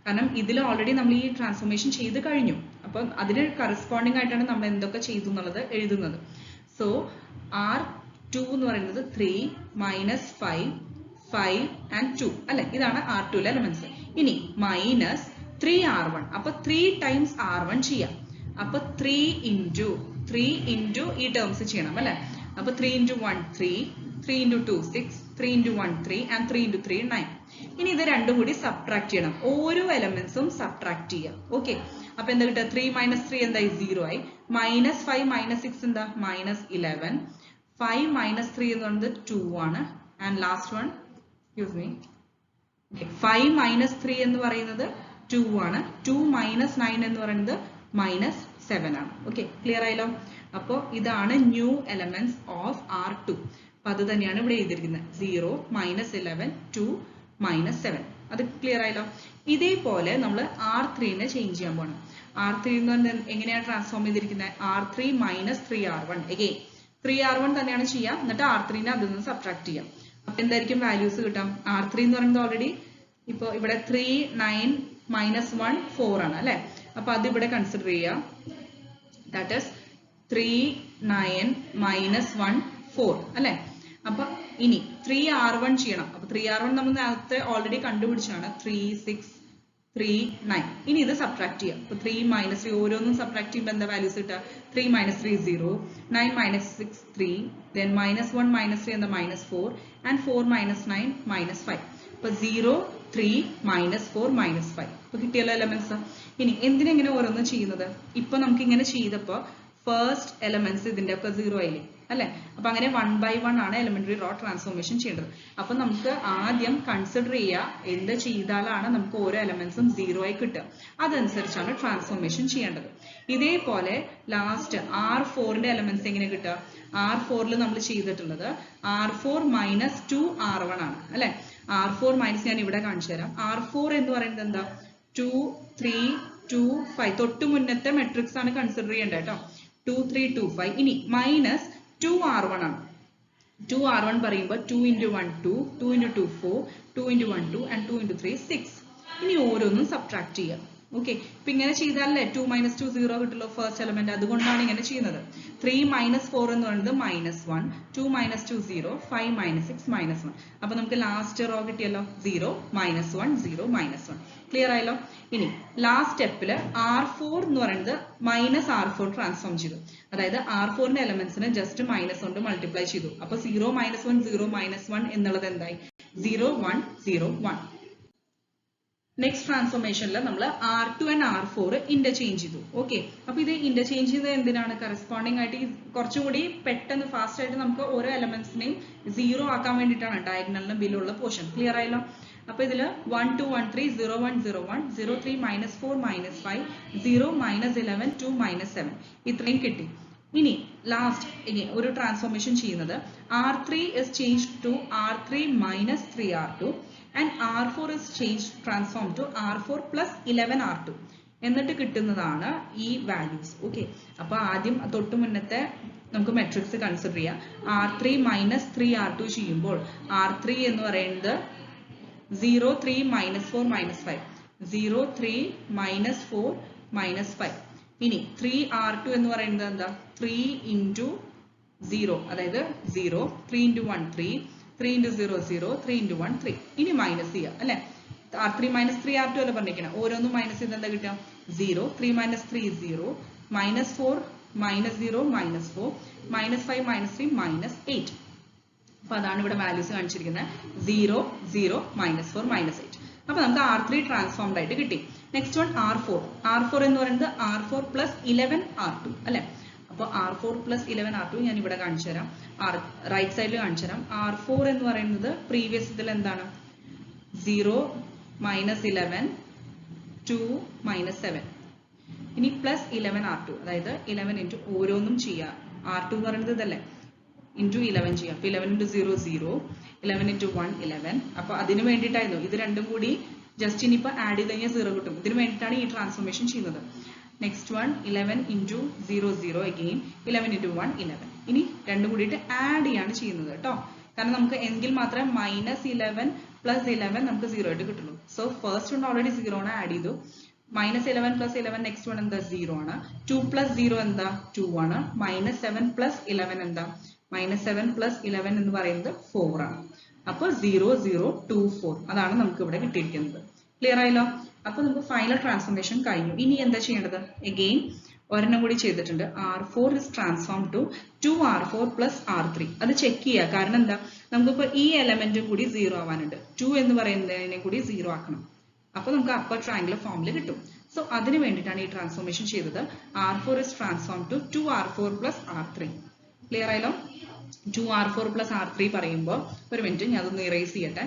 കാരണം ഇതിൽ ഓൾറെഡി നമ്മൾ ഈ ട്രാൻസ്ഫോർമേഷൻ ചെയ്ത് കഴിഞ്ഞു. അപ്പം അതിന് കറസ്പോണ്ടിങ് ആയിട്ടാണ് നമ്മൾ എന്തൊക്കെ ചെയ്തു എന്നുള്ളത് എഴുതുന്നത്. സോ R2 എന്ന് പറയുന്നത് 3 - 5, 5 and 2 അല്ലെ? ഇതാണ് R2ലെ എലമെന്റ്സ്. ഇനി -3R1. അപ്പൊ 3 times R1 ചെയ്യാം. അപ്പൊ 3 into ഈ ടേംസ് ചെയ്യണം അല്ലെ? അപ്പൊ 3 into 1 3, 3 into 2 6, 3 into 1 3 and 3 into 3 9. ഇനി ഇത് രണ്ടും കൂടി സബ്ട്രാക്ട് ചെയ്യണം. ഓരോ എലമെന്റ്സും സബ്ട്രാക്ട് ചെയ്യാം. ഓക്കെ, അപ്പൊ എന്താ കിട്ടുക? 3 - 3 എന്തായി? 0 ആയി. -5 - 6 എന്താ? -11. 5 - 3 എന്ന് പറയുന്നത് 2 ആണ്. And last one, excuse me, 5 - 3 എന്ന് പറയുന്നത് 2 ആണ്. 2 - 9 എന്ന് പറയുന്നത് 7 ആണ്. ഓക്കെ, ക്ലിയർ ആയല്ലോ? അപ്പോൾ ഇതാണ് ന്യൂ എലമെന്റ്സ് ഓഫ് R2. അപ്പൊ അത് തന്നെയാണ് ഇവിടെ എഴുതിയിരിക്കുന്നത്. 0, -11, 2, -7. അത് ക്ലിയർ ആയല്ലോ? ഇതേപോലെ നമ്മൾ R3നെ ചേഞ്ച് ചെയ്യാൻ പോകണം. R3 എന്ന് പറഞ്ഞാൽ എങ്ങനെയാണ് ട്രാൻസ്ഫോം ചെയ്തിരിക്കുന്നത്? R3 - 3R1. എഗെയിൻ 3R1 തന്നെയാണ് ചെയ്യാം. എന്നിട്ട് R3നെ അതിൽ നിന്ന് സബ്ട്രാക്ട് ചെയ്യാം. അപ്പൊ എന്തായിരിക്കും വാല്യൂസ് കിട്ടാം? R3 എന്ന് പറയുന്നത് ഓൾറെഡി ഇപ്പോൾ ഇവിടെ 3, 9, -1, 4 ആണ് അല്ലെ? അപ്പൊ അത് ഇവിടെ കൺസിഡർ ചെയ്യാം. ദാറ്റ് ഈസ് 3, 9, -1, 4 അല്ലെ? അപ്പൊ ഇനി 3R1 ചെയ്യണം. അപ്പൊ 3R1 നമ്മൾ നേരത്തെ ഓൾറെഡി കണ്ടുപിടിച്ചാണ്. 3, 6, 3, 9. ഇനി ഇത് സബ്ട്രാക്ട് ചെയ്യാം. അപ്പൊ 3 - 3 ഓരോന്നും സബ്ട്രാക്ട് ചെയ്യുമ്പോൾ എന്താ വാല്യൂസ് കിട്ടുക? 3 - 3 0, 9 - 6 3, then -1 - 3 എന്താ -4, and 4 - 9 -5. അപ്പൊ 0, 3, -4, -5. അപ്പൊ കിട്ടിയല്ലോ എലമെന്റ്സ്. ഇനി എന്തിനെങ്ങനെ ഓരോന്ന് ചെയ്യുന്നത്? ഇപ്പൊ നമുക്ക് ഇങ്ങനെ ചെയ്തപ്പോ ഫസ്റ്റ് എലമെന്റ്സ് ഇതിന്റെ ഒക്കെ 0 ആയില്ലേ അല്ലെ? അപ്പൊ അങ്ങനെ 1 by 1 ആണ് എലിമെന്ററി റോ ട്രാൻസ്ഫോർമേഷൻ ചെയ്യേണ്ടത്. അപ്പൊ നമുക്ക് ആദ്യം കൺസിഡർ ചെയ്യുക എന്ത് ചെയ്താലാണ് നമുക്ക് ഓരോ എലമെന്റ്സും 0 ആയി കിട്ടുക. അതനുസരിച്ചാണ് ട്രാൻസ്ഫോർമേഷൻ ചെയ്യേണ്ടത്. ഇതേപോലെ ലാസ്റ്റ് R4ന്റെ എലമെന്റ്സ് എങ്ങനെ കിട്ടുക? R4ൽ നമ്മൾ ചെയ്തിട്ടുള്ളത് R4 - 2R1 ആണ് അല്ലെ? R4 മൈനസ് ഞാൻ ഇവിടെ കാണിച്ചു തരാം. R4 എന്ന് പറയുന്നത് എന്താ? 2, 3, 2, 5. തൊട്ട് മുന്നത്തെ മെട്രിക്സ് ആണ് കൺസിഡർ ചെയ്യേണ്ടത് കേട്ടോ. 2, 3, 2, 5. ഇനി മൈനസ് 2R1 ആണ്. 2R1 പറയുമ്പോൾ 2 × 1 2, 2 × 2 4, 2 × 1 2, and 2 × 3 6. ഇനി ഓരോന്നും സബ്ട്രാക്ട് ചെയ്യാം. ഓക്കെ, ഇപ്പൊ ഇങ്ങനെ ചെയ്താലല്ലേ 2 - 2 0 കിട്ടുള്ളൂ ഫസ്റ്റ് എലമെന്റ്. അതുകൊണ്ടാണ് ഇങ്ങനെ ചെയ്യുന്നത്. 3 - 4 എന്ന് പറയുന്നത് -1, 2 - 2 0, 5 - 6 -1. അപ്പൊ നമുക്ക് ലാസ്റ്റ് റോ കിട്ടിയല്ലോ. 0, -1, 0, -1. ക്ലിയർ ആയല്ലോ? ഇനി ലാസ്റ്റ് സ്റ്റെപ്പില് R4 എന്ന് പറയുന്നത് -R4 ട്രാൻസ്ഫോം ചെയ്തു. അതായത് R4ന്റെ എലമെന്റ്സിന് ജസ്റ്റ് മൈനസ് കൊണ്ട് മൾട്ടിപ്ലൈ ചെയ്തു. അപ്പൊ 0 - 1, 0 - 1 എന്നുള്ളത് എന്തായി? 0, 1, 0, 1. നെക്സ്റ്റ് ട്രാൻസ്ഫോർമേഷനിൽ നമ്മൾ R2 and R4 ഇന്റർചേഞ്ച് ചെയ്തു. ഓക്കെ, അപ്പൊ ഇത് ഇന്റർചേഞ്ച് ചെയ്തത് എന്തിനാണ്? കറസ്പോണ്ടിങ് ആയിട്ട് കുറച്ചുകൂടി പെട്ടെന്ന് ഫാസ്റ്റ് ആയിട്ട് നമുക്ക് ഓരോ എലമെന്റ്സിനെയും 0 ആക്കാൻ വേണ്ടിയിട്ടാണ് ഡയഗണലിന് ബിലുള്ള പോർഷൻ. ക്ലിയർ ആയല്ലോ? അപ്പൊ ഇതില് 1 2 1 3 0 1 0 1 0 3 -4 -5 0 -11 2 -7 ഇത്രയും കിട്ടി. ഇനി ലാസ്റ്റ് ഒരു ട്രാൻസ്ഫോർമേഷൻ ചെയ്യുന്നത് R3 is changed to R3 - 3R2 and R4 is changed transformed to R4 plus 11R2 എന്നിട്ട് കിട്ടുന്നതാണ് ഈ വാല്യൂസ്. ഓക്കെ, അപ്പൊ ആദ്യം തൊട്ട് മുന്നത്തെ നമുക്ക് മെട്രിക്സ് കൺസിഡർ ചെയ്യാം. R3 - 3R2 ചെയ്യുമ്പോൾ R3 എന്ന് പറയുന്നത് 0, 3 -4 -5, 0, 3 -4 -5. ഇനി 3R2 എന്ന് പറയുന്നത് എന്താ? 3 × 0, അതായത് 0, 3 × 1 3, 3 × 0 0, 3 × 1 3. ഇനി മൈനസ് ചെയ്യുക അല്ലെ? R3 - 3R2 അല്ല പറഞ്ഞിരിക്കണം. ഓരോന്നും മൈനസ് ചെയ്ത് എന്താ കിട്ടുക? 0, 3 - 3 0, -4 -0 -4, -5 -3 -8. അപ്പൊ അതാണ് ഇവിടെ വാല്യൂസ് കാണിച്ചിരിക്കുന്നത്. 0, 0, -4 -8. അപ്പൊ നമുക്ക് R3 ട്രാൻസ്ഫോംഡ് ആയിട്ട് കിട്ടി. Next one R4. R4 എന്ന് പറയുന്നത് R4 plus 11R2 അല്ലെ? അപ്പൊ R4 plus 11R2 ഞാൻ ഇവിടെ കാണിച്ചു തരാം. റൈറ്റ് സൈഡിൽ കാണിച്ചു തരാം. R4 എന്ന് പറയുന്നത് പ്രീവിയസ് ഇതിൽ എന്താണ്? 0 -11 2 -7. ഇനി പ്ലസ് 11R2, അതായത് 11 into ഓരോന്നും ചെയ്യാം. R2 എന്ന് പറയുന്നത് ഇതല്ലേ, into 11 ചെയ്യാം. അപ്പൊ 11 into 0 0, 11 into 1 11. അപ്പൊ അതിന് വേണ്ടിയിട്ടായിരുന്നു ഇത് രണ്ടും കൂടി ജസ്റ്റ് ഇനിയിപ്പോൾ ആഡ് ചെയ്ത് കഴിഞ്ഞാൽ 0 കിട്ടും. ഇതിന് വേണ്ടിയിട്ടാണ് ഈ ട്രാൻസ്ഫോർമേഷൻ ചെയ്യുന്നത്. Next one 11 into 0 0 again 11 into 1 11. ഇനി രണ്ടും കൂടിയിട്ട് ആഡ് ചെയ്യാണ് ചെയ്യുന്നത് കേട്ടോ. കാരണം നമുക്ക് എങ്കിൽ മാത്രമേ -11 plus 11 നമുക്ക് 0 ആയിട്ട് കിട്ടുള്ളൂ. സോ ഫസ്റ്റ് വൺ ഓൾറെഡി 0 ആണ്, ആഡ് ചെയ്തു. -11 plus 11 നെക്സ്റ്റ് വൺ എന്താ? 0 ആണ്. 2 plus 0 എന്താ? 2 ആണ്. -7 plus 11 എന്താ? -7 plus 11 എന്ന് പറയുന്നത് 4 ആണ്. അപ്പൊ 0 0 2 4 അതാണ് നമുക്ക് ഇവിടെ കിട്ടിയിരിക്കുന്നത്. ക്ലിയർ ആയല്ലോ? അപ്പൊ നമുക്ക് ഫൈനൽ ട്രാൻസ്ഫോർമേഷൻ കഴിഞ്ഞു. ഇനി എന്താ ചെയ്യേണ്ടത്? അഗെയിൻ ഒരെണ്ണം കൂടി ചെയ്തിട്ടുണ്ട്. R4 is transformed to 2R4 plus R3. അത് ചെക്ക് ചെയ്യുക. കാരണം എന്താ, നമുക്കിപ്പോ ഈ എലമെന്റും കൂടി 0 ആവാനുണ്ട്. 2 എന്ന് പറയുന്നതിനെ കൂടി 0 ആക്കണം. അപ്പൊ നമുക്ക് അപ്പർ ട്രയാംഗുലർ ഫോമിൽ കിട്ടും. സോ അതിന് വേണ്ടിയിട്ടാണ് ഈ ട്രാൻസ്ഫോർമേഷൻ ചെയ്തത്. R4 is transformed to 2R4 plus R3. Clear ആയല്ലോ? 2R4 plus R3 പറയുമ്പോൾ ഒരു മിനിറ്റ് ഞാൻ അതൊന്ന് ഇറേസ് ചെയ്യട്ടെ.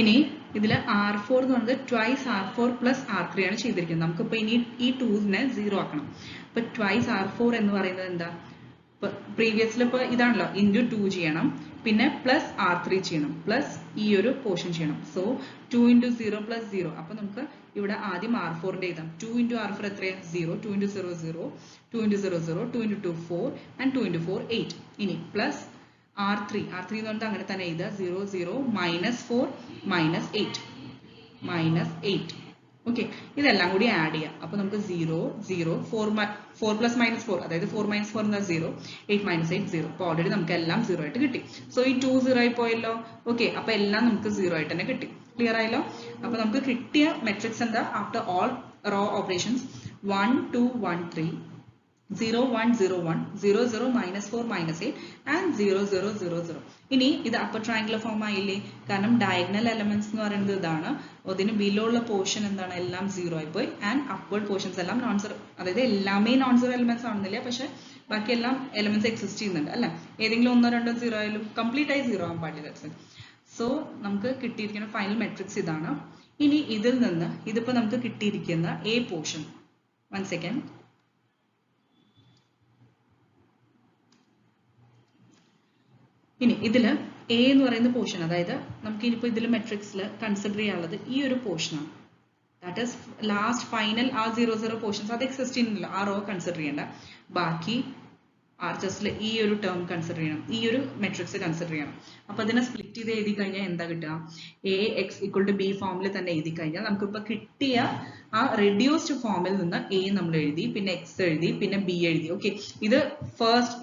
ഇനി ഇതിൽ R4 എന്ന് പറയുന്നത് ട്വൈസ് R4 പ്ലസ് R3 ആണ് ചെയ്തിരിക്കുന്നത്. നമുക്കിപ്പോൾ ഇനി ഈ 2നെ 0 ആക്കണം. അപ്പോൾ ട്വൈസ് R4 എന്ന് പറയുന്നത് എന്താ? പ്രീവിയസിൽ ഇപ്പോൾ ഇതാണല്ലോ, ഇൻറ്റു 2 ചെയ്യണം, പിന്നെ പ്ലസ് R3 ചെയ്യണം, പ്ലസ് ഈ ഒരു പോർഷൻ ചെയ്യണം. So 2 × 0 plus 0. അപ്പോൾ നമുക്ക് ഇവിടെ ആദ്യം R4ന്റെ എഴുതാം. 2 × R4 എത്രയാണ്? 0. 2 × 0 0, 2 × 0 0, 2 × 2 4 ആൻഡ് 2 × 4 8. ഇനി പ്ലസ് R3 എന്ന് പറഞ്ഞാൽ അങ്ങനെ തന്നെ എഴുതുക. 0 0 മൈനസ് 4 മൈനസ് 8. ഓക്കെ, ഇതെല്ലാം കൂടി ആഡ് ചെയ്യാം. അപ്പോൾ നമുക്ക് 0 0 4 പ്ലസ് മൈനസ് 4, അതായത് 4 മൈനസ് 4 എന്താ 0, 8 മൈനസ് 8 0. അപ്പോൾ ഓൾറെഡി നമുക്ക് എല്ലാം 0 ആയിട്ട് കിട്ടി. സോ ഈ 2 0 ആയി പോയല്ലോ. ഓക്കെ, അപ്പോൾ എല്ലാം നമുക്ക് 0 ആയിട്ട് തന്നെ കിട്ടി. ക്ലിയർ ആയല്ലോ? അപ്പോൾ നമുക്ക് കിട്ടിയ മെട്രിക്സ് എന്താ? After all raw operations 1 2 1 3 0 1 0 1 0 0 minus 4 minus 8 and 0 0 0 0. ഇനി ഇത് അപ്പർ ട്രയാങ്കുലർ ഫോം ആയില്ലേ? കാരണം ഡയഗണൽ എലമെന്റ്സ് എന്ന് പറയുന്നത് ഇതാണ്. അതിന് ബിലോ ഉള്ള പോർഷൻ എന്താണ്? എല്ലാം 0 ആയിപ്പോയി. ആൻഡ് അപ്വേർഡ് പോർഷൻസ് എല്ലാം നോൺ സീറോ, അതായത് എല്ലാമേ നോൺ സീറോ എലമെന്റ്സ് ആണെന്നില്ല, പക്ഷെ ബാക്കി എല്ലാം എലമെന്റ്സ് എക്സിസ്റ്റ് ചെയ്യുന്നുണ്ട് അല്ലെ? ഏതെങ്കിലും ഒന്നോ രണ്ടോ 0 ആയാലും കംപ്ലീറ്റ് ആയി 0 ആവാൻ പാടില്ല. സോ നമുക്ക് കിട്ടിയിരിക്കുന്ന ഫൈനൽ മെട്രിക്സ് ഇതാണ്. ഇനി ഇതിൽ നിന്ന് ഇതിപ്പോ നമുക്ക് കിട്ടിയിരിക്കുന്ന എ പോർഷൻ, 1 സെക്കൻഡ്, ഇനി ഇതിൽ എ എന്ന് പറയുന്ന പോർഷൻ, അതായത് നമുക്ക് ഇനിയിപ്പോൾ ഇതിൽ മെട്രിക്സിൽ കൺസിഡർ ചെയ്യാനുള്ളത് ഈ ഒരു പോർഷനാണ്. ദാറ്റ് ഈസ് ലാസ്റ്റ് ഫൈനൽ ആ 0 0 പോർഷൻസ് അത് എക്സിസ്റ്റ് ചെയ്യുന്നില്ല, ആ റോ കൺസിഡർ ചെയ്യേണ്ട. ബാക്കി ആർച്ചസിൽ ഈ ഒരു ടേം കൺസിഡർ ചെയ്യണം, ഈ ഒരു മെട്രിക്സ് കൺസിഡർ ചെയ്യണം. അപ്പോൾ അതിനെ സ്പ്ലിറ്റ് ചെയ്ത് എഴുതി കഴിഞ്ഞാൽ എന്താ കിട്ടുക? AX = B ഫോമിൽ തന്നെ എഴുതി കഴിഞ്ഞാൽ നമുക്കിപ്പോൾ കിട്ടിയ ആ റെഡ്യൂസ്ഡ് ഫോമിൽ നിന്ന് A നമ്മൾ എഴുതി, പിന്നെ X എഴുതി, പിന്നെ B എഴുതി. ഓക്കെ, ഇത് ഫസ്റ്റ്,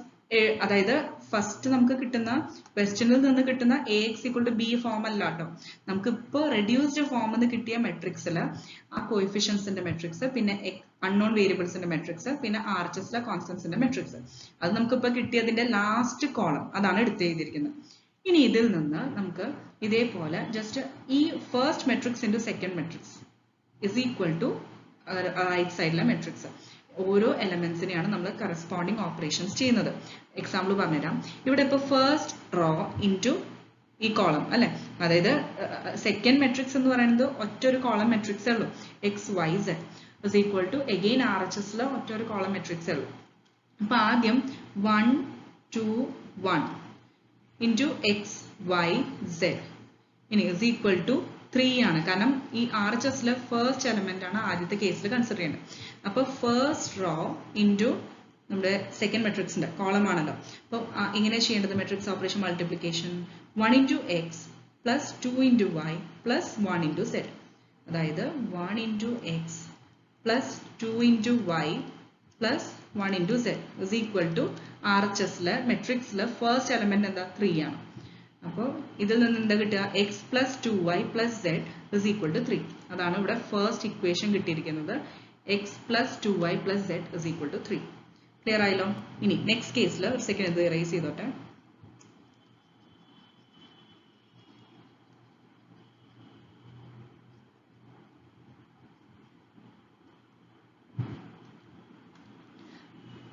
അതായത് ഫസ്റ്റ് നമുക്ക് കിട്ടുന്ന ക്വസ്റ്റ്യനിൽ നിന്ന് കിട്ടുന്ന AX = B ഫോം അല്ല കേട്ടോ. നമുക്ക് ഇപ്പോൾ റെഡ്യൂസ്ഡ് ഫോമിൽ നിന്ന് കിട്ടിയ മെട്രിക്സിൽ ആ കോഎഫിഷ്യൻസിന്റെ മെട്രിക്സ്, പിന്നെ അൺനോൺ വേരിയബിൾസിന്റെ മെട്രിക്സ്, പിന്നെ ആർച്ചസിലെ കോൺസ്റ്റൻസിന്റെ മെട്രിക്സ്, അത് നമുക്കിപ്പോൾ കിട്ടിയതിന്റെ ലാസ്റ്റ് കോളം അതാണ് എടുത്ത് എഴുതിയിരിക്കുന്നത്. ഇനി ഇതിൽ നിന്ന് നമുക്ക് ഇതേപോലെ ജസ്റ്റ് ഈ first matrix into second matrix is equal to right സൈഡിലെ മെട്രിക്സ്. ഓരോ എലമെന്റ്സിനെയാണ് നമ്മൾ കറസ്പോണ്ടിങ് ഓപ്പറേഷൻസ് ചെയ്യുന്നത്. എക്സാമ്പിൾ പറഞ്ഞുതരാം. ഇവിടെ ഇപ്പോൾ ഫസ്റ്റ് റോ ഇൻറ്റു ഈ കോളം അല്ലെ, അതായത് സെക്കൻഡ് മെട്രിക്സ് എന്ന് പറയുന്നത് ഒറ്റൊരു കോളം മെട്രിക്സേ ഉള്ളൂ, XYZ is equal to again RHSലെ ഒറ്റൊരു കോളം മെട്രിക്സേ ഉള്ളൂ. അപ്പൊ ആദ്യം 1 2 1 ഇൻറ്റു XYZ ഇനി is equal to 3 ആണ്. കാരണം ഈ RHSലെ ഫസ്റ്റ് എലമെന്റ് ആണ് ആദ്യത്തെ കേസിൽ കൺസിഡർ ചെയ്യേണ്ടത്. അപ്പോൾ ഫസ്റ്റ് റോ ഇൻറ്റു നമ്മുടെ സെക്കൻഡ് മെട്രിക്സിന്റെ കോളം ആണല്ലോ. അപ്പോൾ ഇങ്ങനെ ചെയ്യേണ്ടത് matrix operation multiplication 1 into X plus 2 into Y plus 1 into Z, അതായത് 1 into X plus 2 into Y plus 1 into Z is equal to RHSലെ മെട്രിക്സിലെ ഫസ്റ്റ് എലമെന്റ് എന്താ? 3 ആണ്. അപ്പോൾ ഇതിൽ നിന്ന് എന്താ കിട്ടുക? X plus 2Y plus Z is equal to 3. അതാണ് ഇവിടെ ഫസ്റ്റ് ഇക്വേഷൻ കിട്ടിയിരിക്കുന്നത്. X plus 2Y plus Z is equal to 3. Clear ആയല്ലോ? ഇനി നെക്സ്റ്റ് കേസിൽ ഒരു സെക്കൻഡ് ഇത് ഇറേസ് ചെയ്തോട്ടെ.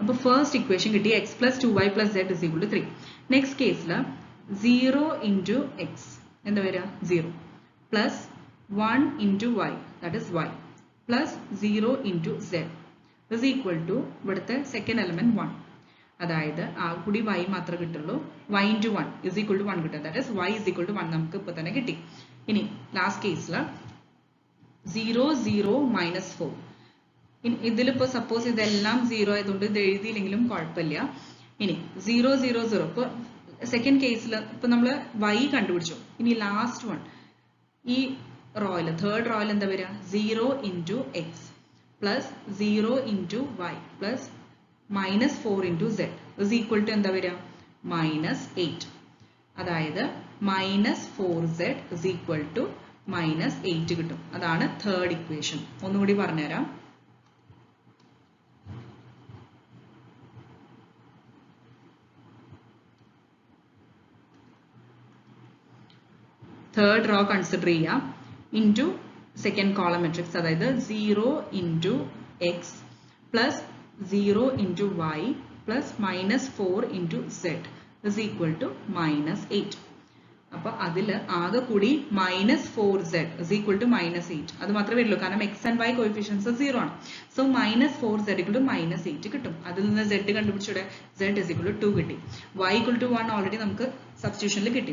അപ്പോൾ ഫസ്റ്റ് ഇക്വേഷൻ കിട്ടി X plus 2Y plus Z is equal to 3. Next കേസിൽ 0 ഇൻറ്റു X എന്താ വരിക? 0 plus 1 into Y that is Y plus 0 into Z is equal to ഇവിടുത്തെ സെക്കൻഡ് എലമെന്റ് 1, അതായത് ആ കൂടി Y മാത്രമേ കിട്ടുള്ളൂ. Y into 1 is equal to 1 കിട്ടും, that is Y is equal to 1 നമുക്ക് ഇപ്പോൾ തന്നെ കിട്ടി. ഇനി ലാസ്റ്റ് കേസിൽ 0 0 മൈനസ് 4. ഇതിലിപ്പോൾ സപ്പോസ് ഇതെല്ലാം 0 ആയതുകൊണ്ട് ഇത് എഴുതിയില്ലെങ്കിലും കുഴപ്പമില്ല. ഇനി 0 0 0 ഇപ്പോൾ സെക്കൻഡ് കേസിൽ ഇപ്പൊ നമ്മൾ Y കണ്ടുപിടിച്ചു. ഇനി ലാസ്റ്റ് വൺ ഈ റോയിൽ തേർഡ് റോയിൽ എന്താ വരിക? 0 into X plus 0 into Y plus minus 4 into Z is equal to എന്താ വരിക? -8. അതായത് -4Z ഇസ് ഈക്വൽ ടു -8 കിട്ടും. അതാണ് തേർഡ് ഇക്വേഷൻ. ഒന്നുകൂടി പറഞ്ഞുതരാം. തേർഡ് റോ കൺസിഡർ ചെയ്യാം. ഇൻറ്റു സെക്കൻഡ് കോളം മെട്രിക്സ്, അതായത് 0 into X plus 0 into Y plus -4 into Z is equal to -8. അപ്പോൾ അതിൽ ആകെ കൂടി -4z is equal to -8. അത് മാത്രമേ വരുള്ളൂ, കാരണം x and y കോഎഫിഷ്യൻസ് 0 ആണ്. സോ -4z equal to -8 കിട്ടും. അതിൽ നിന്ന് z കണ്ടുപിടിച്ചൂടെ, z is equal to 2 കിട്ടി. y equal to 1 ഓൾറെഡി നമുക്ക് സബ്സ്റ്റിറ്റ്യൂഷനിൽ കിട്ടി.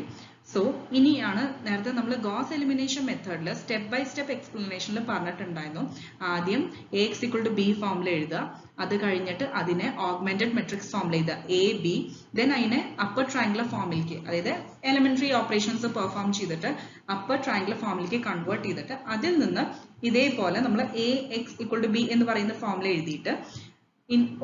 സോ ഇനിയാണ് നേരത്തെ നമ്മൾ ഗോസ് എലിമിനേഷൻ മെത്തേഡിൽ സ്റ്റെപ്പ് ബൈ സ്റ്റെപ്പ് എക്സ്പ്ലനേഷനിൽ പറഞ്ഞിട്ടുണ്ടായിരുന്നു. ആദ്യം ax equal to b ഫോമിൽ എഴുതുക, അത് കഴിഞ്ഞിട്ട് അതിനെ ഓഗ്മെന്റഡ് മെട്രിക്സ് ഫോമിൽ എഴുതുക ab, ദെൻ അതിനെ അപ്പർ ട്രയാങ്കുലർ ഫോമിലേക്ക്, അതായത് എലിമെന്ററി ഓപ്പറേഷൻസ് പെർഫോം ചെയ്തിട്ട് അപ്പർ ട്രയാങ്കുലർ ഫോമിലേക്ക് കൺവേർട്ട് ചെയ്തിട്ട് അതിൽ നിന്ന് ഇതേപോലെ നമ്മൾ ax equal to b എന്ന് പറയുന്ന ഫോമിൽ എഴുതിയിട്ട്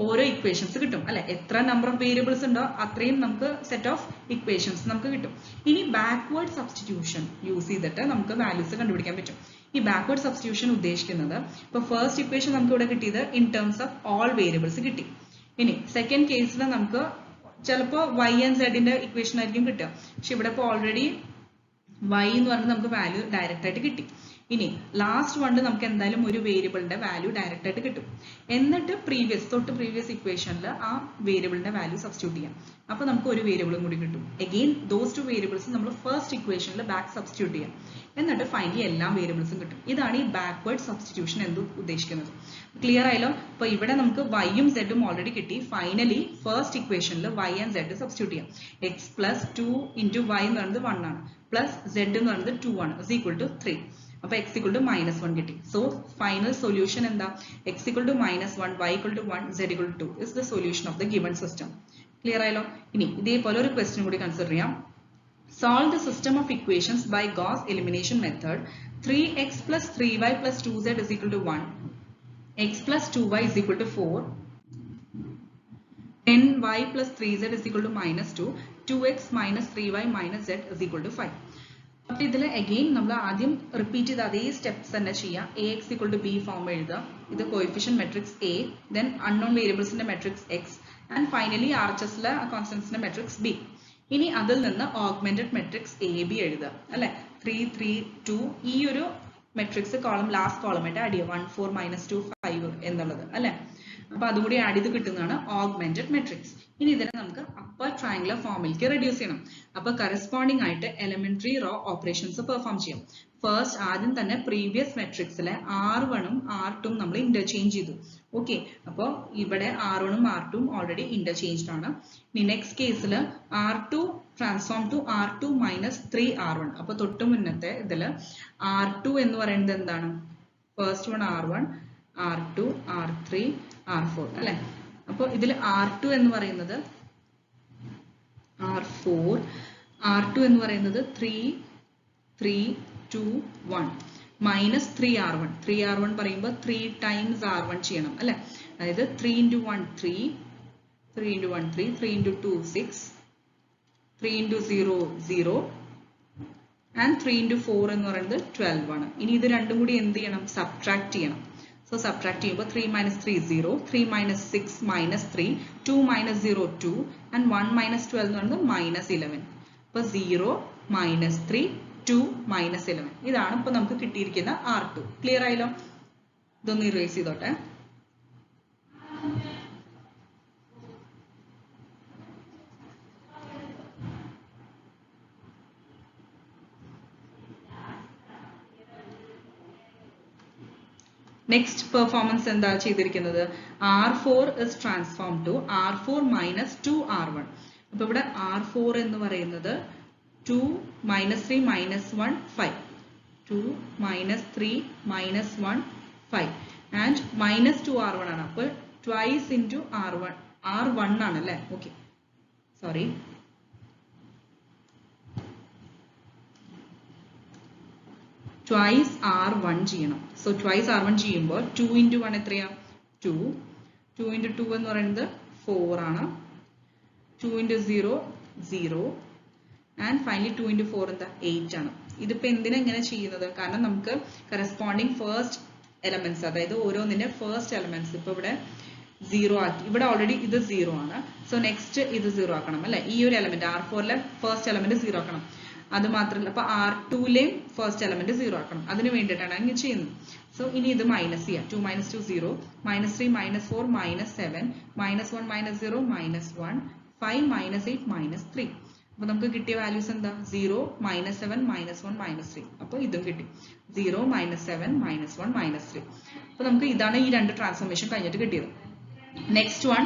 ഓരോ ഇക്വേഷൻസ് കിട്ടും അല്ലെ. എത്ര നമ്പർ ഓഫ് വേരിയബിൾസ് ഉണ്ടോ അത്രയും നമുക്ക് സെറ്റ് ഓഫ് ഇക്വേഷൻസ് നമുക്ക് കിട്ടും. ഇനി ബാക്ക്വേർഡ് സബ്സ്റ്റിറ്റ്യൂഷൻ യൂസ് ചെയ്തിട്ട് നമുക്ക് വാല്യൂസ് കണ്ടുപിടിക്കാൻ പറ്റും. ഈ ബാക്ക്വേർഡ് സബ്സ്റ്റിറ്റ്യൂഷൻ ഉദ്ദേശിക്കുന്നത്, ഇപ്പോൾ ഫസ്റ്റ് ഇക്വേഷൻ നമുക്ക് ഇവിടെ കിട്ടിയത് in terms of all variables കിട്ടി. ഇനി സെക്കൻഡ് കേസിൽ നമുക്ക് ചിലപ്പോൾ y and z ന്റെ ഇക്വേഷൻ ആയിരിക്കും കിട്ടുക, പക്ഷെ ഇവിടെ ഇപ്പോൾ ഓൾറെഡി y എന്ന് പറഞ്ഞാൽ നമുക്ക് വാല്യൂ ഡയറക്റ്റ് ആയിട്ട് കിട്ടി. ഇനി ലാസ്റ്റ് വണ്ട് നമുക്ക് എന്തായാലും ഒരു വേരിയബിളിന്റെ വാല്യൂ ഡയറക്റ്റ് ആയിട്ട് കിട്ടും. എന്നിട്ട് പ്രീവിയസ് ഇക്വേഷനിൽ ആ വേരിയബിളിന്റെ വാല്യൂ സബ്സ്റ്റിറ്റ്യൂട്ട് ചെയ്യാം. അപ്പൊ നമുക്ക് ഒരു വേരിയബിളും കൂടി കിട്ടും. അഗെയിൻ ദോസ് ടു വേരിയബിൾസ് നമ്മൾ ഫസ്റ്റ് ഇക്വേഷനിൽ ബാക്ക് സബ്സ്റ്റിറ്റ്യൂട്ട് ചെയ്യാം. എന്നിട്ട് ഫൈനലി എല്ലാ വേരിയബിൾസും കിട്ടും. ഇതാണ് ഈ ബാക്ക്വേർഡ് സബ്സ്റ്റിറ്റ്യൂഷൻ എന്ന് ഉദ്ദേശിക്കുന്നത്. ക്ലിയർ ആയല്ലോ? അപ്പൊ ഇവിടെ നമുക്ക് y-ഉം z-ഉം ഓൾറെഡി കിട്ടി. ഫൈനലി ഫസ്റ്റ് ഇക്വേഷനിൽ y and z സബ്സ്റ്റിറ്റ്യൂട്ട് ചെയ്യാം. x plus 2 into y എന്ന് പറയുന്നത് 1 ആണ്, പ്ലസ് z എന്ന് പറയുന്നത് 2 ആണ്, is equal to 3. അപ്പോൾ x equal to -1 കിട്ടി. സോ ഫൈനൽ സൊല്യൂഷൻ എന്താ? x equal to -1, y equal to 1, z equal to 2 is the solution of the given system. Clear ആയല്ലോ? ഇനി ഇതേപോലെ ഒരു ക്വസ്റ്റ്യൻ കൂടി കൺസിഡർ ചെയ്യാം. Solve the system of equations by Gauss elimination method. 3x plus 3y plus 2z is equal to 1. x plus 2y is equal to 4. 10y plus 3z is equal to -2. 2x minus 3y minus z is equal to 5. അപ്പോൾ ഇതിൽ again നമ്മൾ ആദ്യം repeat ചെയ്ത അതേ steps തന്നെ ചെയ്യാം. ax equal to b form എഴുതുക, ഇത് coefficient matrix a, then unknown വേരിയബിൾസിന്റെ മെട്രിക്സ് x, ആൻഡ് ഫൈനലി ആർഎച്ച്എസിലെ കോൺസ്റ്റന്റ്സിന്റെ മെട്രിക്സ് b. ഇനി അതിൽ നിന്ന് ഓഗ്മെന്റഡ് മെട്രിക്സ് എ ബി എഴുതുക അല്ലെ. 3 3 2 ഈ ഒരു മെട്രിക്സ് കോളം ലാസ്റ്റ് കോളം ആയിട്ട് ആഡ് ചെയ്യുക, 1 4 -2 5 എന്നുള്ളത് അല്ലെ. അപ്പൊ അതുകൂടി ആഡ് ചെയ്ത് കിട്ടുന്നതാണ് ഓഗ്മെന്റഡ് മെട്രിക്സ്. ഇനി ഇതിനെ നമുക്ക് അപ്പർ ട്രയാങ്കുലർ ഫോമിലേക്ക് റെഡ്യൂസ് ചെയ്യണം. അപ്പൊ കറസ്പോണ്ടിങ് ആയിട്ട് എലിമെന്ററി റോ ഓപ്പറേഷൻസ് പെർഫോം ചെയ്യും. ഫസ്റ്റ് ആദ്യം തന്നെ പ്രീവിയസ് മെട്രിക്സിലെ r1ഉം r2ഉം നമ്മൾ ഇന്റർചേഞ്ച് ചെയ്തു. ഓക്കെ, അപ്പോൾ ഇവിടെ r1ഉം r2ഉം ഓൾറെഡി ഇന്റർചേഞ്ച്ഡ് ആണ്. ഇനി നെക്സ്റ്റ് കേസിൽ r2 transform to r2 - 3r1. അപ്പൊ തൊട്ട് മുന്നത്തെ ഇതിൽ r2 എന്ന് പറയുന്നത് എന്താണ്? First one r1, r2, r3, r4 അല്ലെ. അപ്പോൾ ഇതിൽ r2 എന്ന് പറയുന്നത് r4, r2 എന്ന് പറയുന്നത് 3 3 2 1 minus 3r1. 3r1 പറയുമ്പോൾ 3 times r1 ചെയ്യണം അല്ലെ. അതായത് 3 into 1 3, 3 into 1 3, 3 into 2 6, 3 into 0 0, and 3 into 4 എന്ന് പറയുന്നത് 12 ആണ്. ഇനി ഇത് രണ്ടും കൂടി എന്ത് ചെയ്യണം? സബ്ട്രാക്ട് ചെയ്യണം. സോ സബ്ട്രാക്ട് ചെയ്യുമ്പോൾ 3 minus 3 0, 3 minus 6 minus 3, 2 minus 0 2, and 1 minus 12 എന്ന് പറയുന്നത് -11. അപ്പോൾ 0 minus 3 2 minus 11. ഇതാണ് ഇപ്പോൾ നമുക്ക് കിട്ടിയിരിക്കുന്ന r2. ക്ലിയർ ആയല്ലോ? ഇതൊന്ന് ഇറേസ് ചെയ്തോട്ടെ. നെക്സ്റ്റ് പെർഫോമൻസ് എന്താ ചെയ്തിരിക്കുന്നത്? r4 is transformed to r4 minus 2r1. അപ്പൊ ഇവിടെ r4 എന്ന് പറയുന്നത് 2 minus 3 minus 1 5, 2 minus 3 minus 1 5, and minus 2r1 ആണ്. അപ്പോൾ twice into r1 ആണ് അല്ലേ. ഓക്കെ, സോറി, twice r1 ചെയ്യണം. സോ twice r1 ചെയ്യുമ്പോൾ 2 into 1 എത്രയാ? 2, 2 into 2 എന്ന് പറയുന്നത് 4 ആണ്, 2 into 0 0, ആൻഡ് ഫൈനലി 2 into 4 എന്താ? 8 ആണ്. ഇതിപ്പോൾ എന്തിനാ ഇങ്ങനെ ചെയ്യുന്നത്? കാരണം നമുക്ക് കറസ്പോണ്ടിങ് ഫസ്റ്റ് എലമെന്റ്സ്, അതായത് ഓരോന്നിന്റെ ഫസ്റ്റ് എലമെന്റ്സ് ഇപ്പോൾ ഇവിടെ 0 ആക്കി. ഇവിടെ ഓൾറെഡി ഇത് 0 ആണ്. സോ നെക്സ്റ്റ് ഇത് 0 ആക്കണം അല്ലെ. ഈ ഒരു എലമെന്റ് r4ലെ ഫസ്റ്റ് എലമെന്റ് 0 ആക്കണം. അത് മാത്രമല്ല അപ്പൊ r2ലെയും ഫസ്റ്റ് എലമെന്റ് 0 ആക്കണം. അതിന് വേണ്ടിയിട്ടാണ് ഇങ്ങനെ ചെയ്യുന്നത്. സോ ഇനി ഇത് മൈനസ് ചെയ്യാം. 2 minus 2 0, minus 3 minus 4 minus 7, minus 1 minus 0 minus 1, 5 minus 8 minus 3. അപ്പോൾ നമുക്ക് കിട്ടിയ വാല്യൂസ് എന്താ 0 -7 -1 -3. അപ്പോൾ ഇതും കിട്ടി 0 -7 -1 -3. അപ്പോൾ നമുക്ക് ഇതാണ് ഈ രണ്ട് ട്രാൻസ്ഫോർമേഷൻ കഴിഞ്ഞിട്ട് കിട്ടിയത്. Next one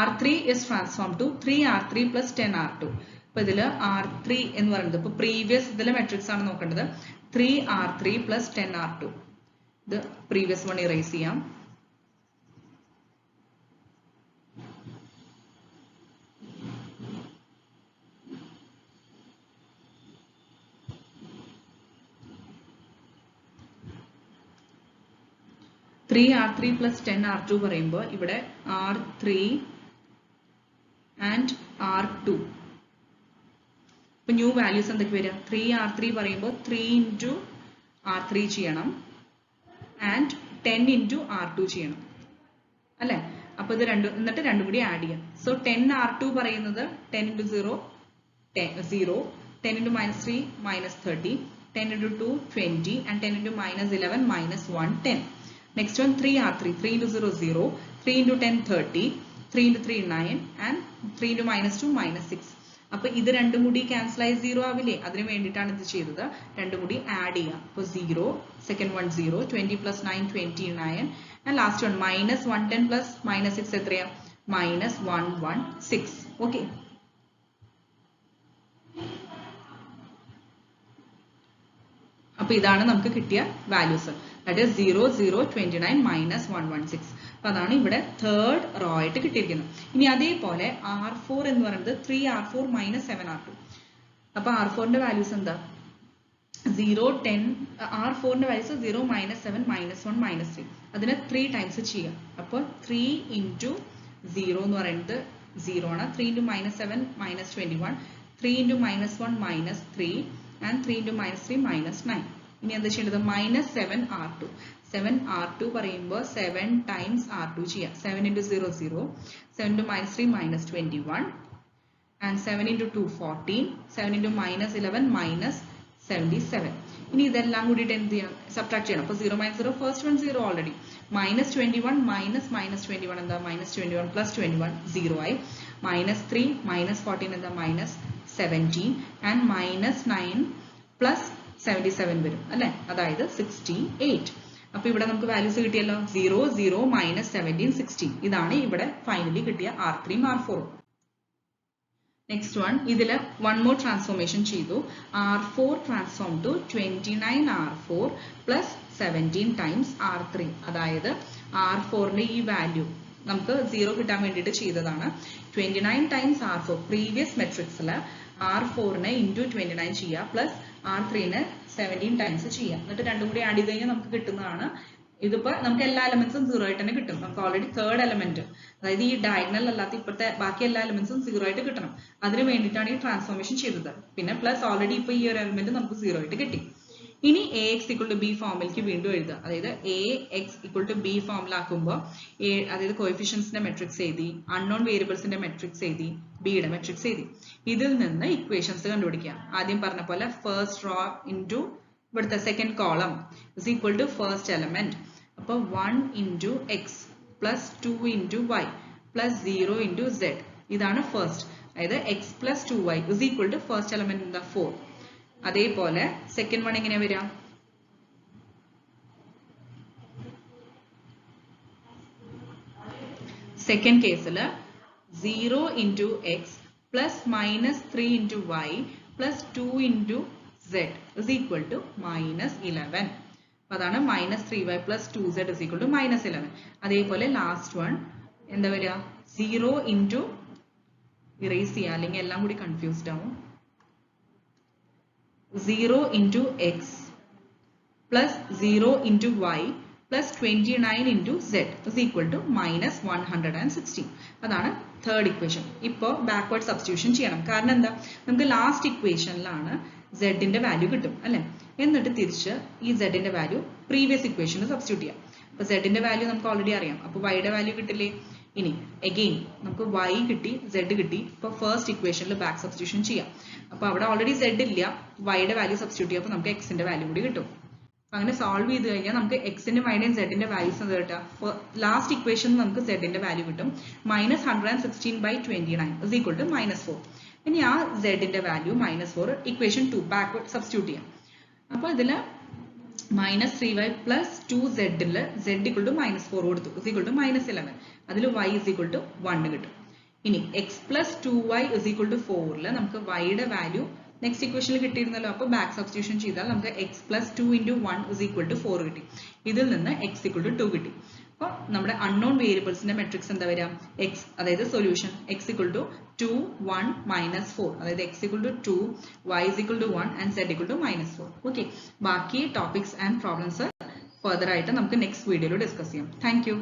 R3 is transformed to 3R3 plus 10R2. അപ്പോൾ ഇതിൽ R3 എന്ന് പറയുന്നത് ഇപ്പോൾ പ്രീവിയസ് ഇതിലെ മെട്രിക്സ് ആണ് നോക്കേണ്ടത്. 3R3 plus 10R2. ഇത് പ്രീവിയസ് വൺ ഇറേസ് ചെയ്യാം. R3 plus 10R2 പറയുമ്പോൾ ഇവിടെ R3 and R2. ഇപ്പോൾ ന്യൂ വാല്യൂസ് എന്തൊക്കെ വരിക? 3R3 പറയുമ്പോൾ 3 into R3 ചെയ്യണം ആൻഡ് 10 into R2 ചെയ്യണം അല്ലേ? അപ്പോൾ ഇത് എന്നിട്ട് രണ്ടും കൂടി ആഡ് ചെയ്യാം. സോ 10R2 പറയുന്നത് 10 into 0 0, 10 into -3 -30, 10 into 2 20 and 10 into -11 -1 10. Next one 3R3, 3 into 0 0, 3 into 10 30, 3 into 3 9 and 3 into -2 -6. അപ്പോൾ ഇത് രണ്ടും കൂടി ക്യാൻസൽ ആയി 0 ആവില്ലേ? അതിന് വേണ്ടിയിട്ടാണ് ഇത് ചെയ്തത്. രണ്ടും കൂടി ആഡ് ചെയ്യാം. അപ്പോൾ 0, second one 0, 20 plus 9 29 and last one -110 plus -6 എത്രയാ? -116. ഓക്കെ, അപ്പോൾ ഇതാണ് നമുക്ക് കിട്ടിയ വാല്യൂസ്. That is 0 0 29 -116. അപ്പോൾ അതാണ് ഇവിടെ തേർഡ് റോ ആയിട്ട് കിട്ടിയിരിക്കുന്നത്. ഇനി അതേപോലെ R4 എന്ന് പറയുന്നത് 3R4 -7R2. അപ്പോൾ R4ന്റെ വാല്യൂസ് എന്താ? 0 10. R4ന്റെ വാല്യൂസ് 0 -7 -1 -3. അതിനെ 3 ടൈംസ് ചെയ്യാം. അപ്പോൾ 3 into 0 എന്ന് പറയുന്നത് 0 ആണ്. 3 into -7 -21, 3 into -1 -3 and 3 into -3 -9. ഇനി എന്താ ചെയ്യേണ്ടത്? -7R2. 7R2 പറയുമ്പോൾ 7 times R2 ചെയ്യാം. 7 into 0 0, 7 into -3 -21 and 7 into 2 14, 7 into -11 -77. ഇനി ഇതെല്ലാം കൂടിയിട്ട് എന്ത് ചെയ്യണം? സബ്ട്രാക്ട് ചെയ്യണം. അപ്പോൾ 0 - 0 ഫസ്റ്റ് വൺ 0 ഓൾറെഡി. -21 -21 എന്താ? -21 plus 21 0 ആയി. -3 -14 എന്താ? -17 and -9 plus 77 വരും അല്ലേ? അതായത് 68. അപ്പോൾ ഇവിടെ നമുക്ക് വാല്യൂസ് കിട്ടിയല്ലോ. 0 0 -17 16. ഇതാണ് ഇവിടെ ഫൈനലി കിട്ടിയ R3 R4. നെക്സ്റ്റ് വൺ, ഇതിൽ വൺ മോർ ട്രാൻസ്ഫോർമേഷൻ ചെയ്തു. R4 transform to 29R4 plus 17 times R3. അതായത് R4ന്റെ ഈ വാല്യൂ നമുക്ക് 0 കിട്ടാൻ വേണ്ടിയിട്ട് ചെയ്തതാണ്. 29 ടൈംസ് R4 പ്രീവിയസ് മെട്രിക്സിൽ R4നെ ഇൻറ്റു 29 ചെയ്യുക പ്ലസ് R3നെ 17 ടൈംസ് ചെയ്യുക. എന്നിട്ട് രണ്ടും കൂടി ആഡ് ചെയ്ത് കഴിഞ്ഞാൽ നമുക്ക് കിട്ടുന്നതാണ്. ഇതിപ്പോൾ നമുക്ക് എല്ലാ എലമെന്റ്സും 0 ആയിട്ട് തന്നെ കിട്ടും. നമുക്ക് ഓൾറെഡി തേർഡ് എലമെന്റ്, അതായത് ഈ ഡയഗണൽ അല്ലാത്ത ഇപ്പോഴത്തെ ബാക്കി എല്ലാ എലമെന്റ്സും 0 ആയിട്ട് കിട്ടണം. അതിന് വേണ്ടിയിട്ടാണ് ഈ ട്രാൻസ്ഫോർമേഷൻ ചെയ്തത്. പിന്നെ പ്ലസ് ഓൾറെഡി ഇപ്പോൾ ഈ ഒരു എലമെന്റ് നമുക്ക് 0 ആയിട്ട് കിട്ടി. ഇനി AX = B ഫോമിലേക്ക് വീണ്ടും എഴുതുക. അതായത് AX = B ഫോമിലാക്കുമ്പോൾ അതായത് കോഎഫിഷ്യൻസിന്റെ മെട്രിക്സ് എഴുതി, അൺനോൺ വേരിയബിൾസിന്റെ മെട്രിക്സ് എഴുതി, ബിയുടെ മെട്രിക്സ് എഴുതി. ഇതിൽ നിന്ന് ഇക്വേഷൻസ് കണ്ടുപിടിക്കുക. ആദ്യം പറഞ്ഞ പോലെ ഫസ്റ്റ് റോ ഇൻറ്റു ഇവിടുത്തെ second column is equal to first element. അപ്പോൾ 1 into x plus 2 into y plus 0 into z. ഇതാണ് ഫസ്റ്റ്. അതായത് x plus 2y is equal to first element എന്താ? 4. അതേപോലെ സെക്കൻഡ് വൺ എങ്ങനെ വരിക? സെക്കൻഡ് കേസിൽ 0 into x plus -3 into y plus 2 into z is equal to -11. അതാണ് -3y plus 2z is equal to -11. അതേപോലെ last one എന്താ വരിക? 0 into ഇറേസ് ചെയ്യുക, അല്ലെങ്കിൽ എല്ലാം കൂടി കൺഫ്യൂസ്ഡ് ആവും. 0 into x plus 0 into y plus 29 into z is equal to -116. അതാണ് തേർഡ് ഇക്വേഷൻ. ഇപ്പോൾ ബാക്ക്വേർഡ് സബ്സ്റ്റിറ്റ്യൂഷൻ ചെയ്യണം. കാരണം എന്താ? നമുക്ക് ലാസ്റ്റ് ഇക്വേഷനിലാണ് z-ന്റെ വാല്യൂ കിട്ടും അല്ലേ? എന്നിട്ട് തിരിച്ച് ഈ z-ന്റെ വാല്യൂ പ്രീവിയസ് ഇക്വേഷനിൽ സബ്സ്റ്റിറ്റ്യൂട്ട് ചെയ്യാം. അപ്പോൾ z-ന്റെ വാല്യൂ നമുക്ക് ഓൾറെഡി അറിയാം. അപ്പോൾ y-യുടെ വാല്യൂ കിട്ടില്ലേ? ഇനി അഗെയിൻ നമുക്ക് y കിട്ടി, z കിട്ടി. ഇപ്പോൾ ഫസ്റ്റ് ഇക്വേഷനിൽ ബാക്ക് സബ്സ്റ്റിറ്റ്യൂഷൻ ചെയ്യാം. അപ്പോൾ അവിടെ ഓൾറെഡി z ഇല്ല, y-യുടെ വാല്യൂ സബ്സ്റ്റിറ്റ്യൂട്ട് ചെയ്യുമ്പോൾ നമുക്ക് x-ന്റെ വാല്യൂ കൂടി കിട്ടും. അങ്ങനെ സോൾവ് ചെയ്ത് കഴിഞ്ഞാൽ നമുക്ക് x-ന്റെ y-യുടെയും z-ന്റെ വാല്യൂസ് എന്താ കിട്ടുക? ലാസ്റ്റ് ഇക്വേഷനിൽ നമുക്ക് z-ന്റെ വാല്യൂ കിട്ടും. -116/29 is equal to -4. ഇനി ആ z value -4 equation 2 backward substitute ചെയ്യാം. അപ്പോൾ ഇതിൽ -3y plus 2z z equal to -4 കൊടുത്തു is equal to -11. അതിൽ y is equal to 1 കിട്ടും. ഇനി x plus 2y is equal to 4 നമുക്ക് y യുടെ വാല്യൂ നെക്സ്റ്റ് ഇക്വേഷനിൽ കിട്ടിയിരുന്നല്ലോ. അപ്പോൾ ബാക്ക് സബ്സ്റ്റിറ്റ്യൂഷൻ ചെയ്താൽ നമുക്ക് x plus 2 into 1 is equal to 4 കിട്ടി. ഇതിൽ നിന്ന് x equal to 2 കിട്ടി. അപ്പോൾ നമ്മുടെ അൺനോൺ വേരിയബിൾസിന്റെ മെട്രിക്സ് എന്താ വരിക? x, അതായത് സൊല്യൂഷൻ x equal to 2 1 -4, അതായത് x equal to 2, y is equal to 1 and z equal to -4. Okay, ബാക്കി ടോപ്പിക്സ് ആൻഡ് പ്രോബ്ലംസ് ഫർദർ ആയിട്ട് നമുക്ക് നെക്സ്റ്റ് വീഡിയോയിൽ ഡിസ്കസ് ചെയ്യാം. Thank you.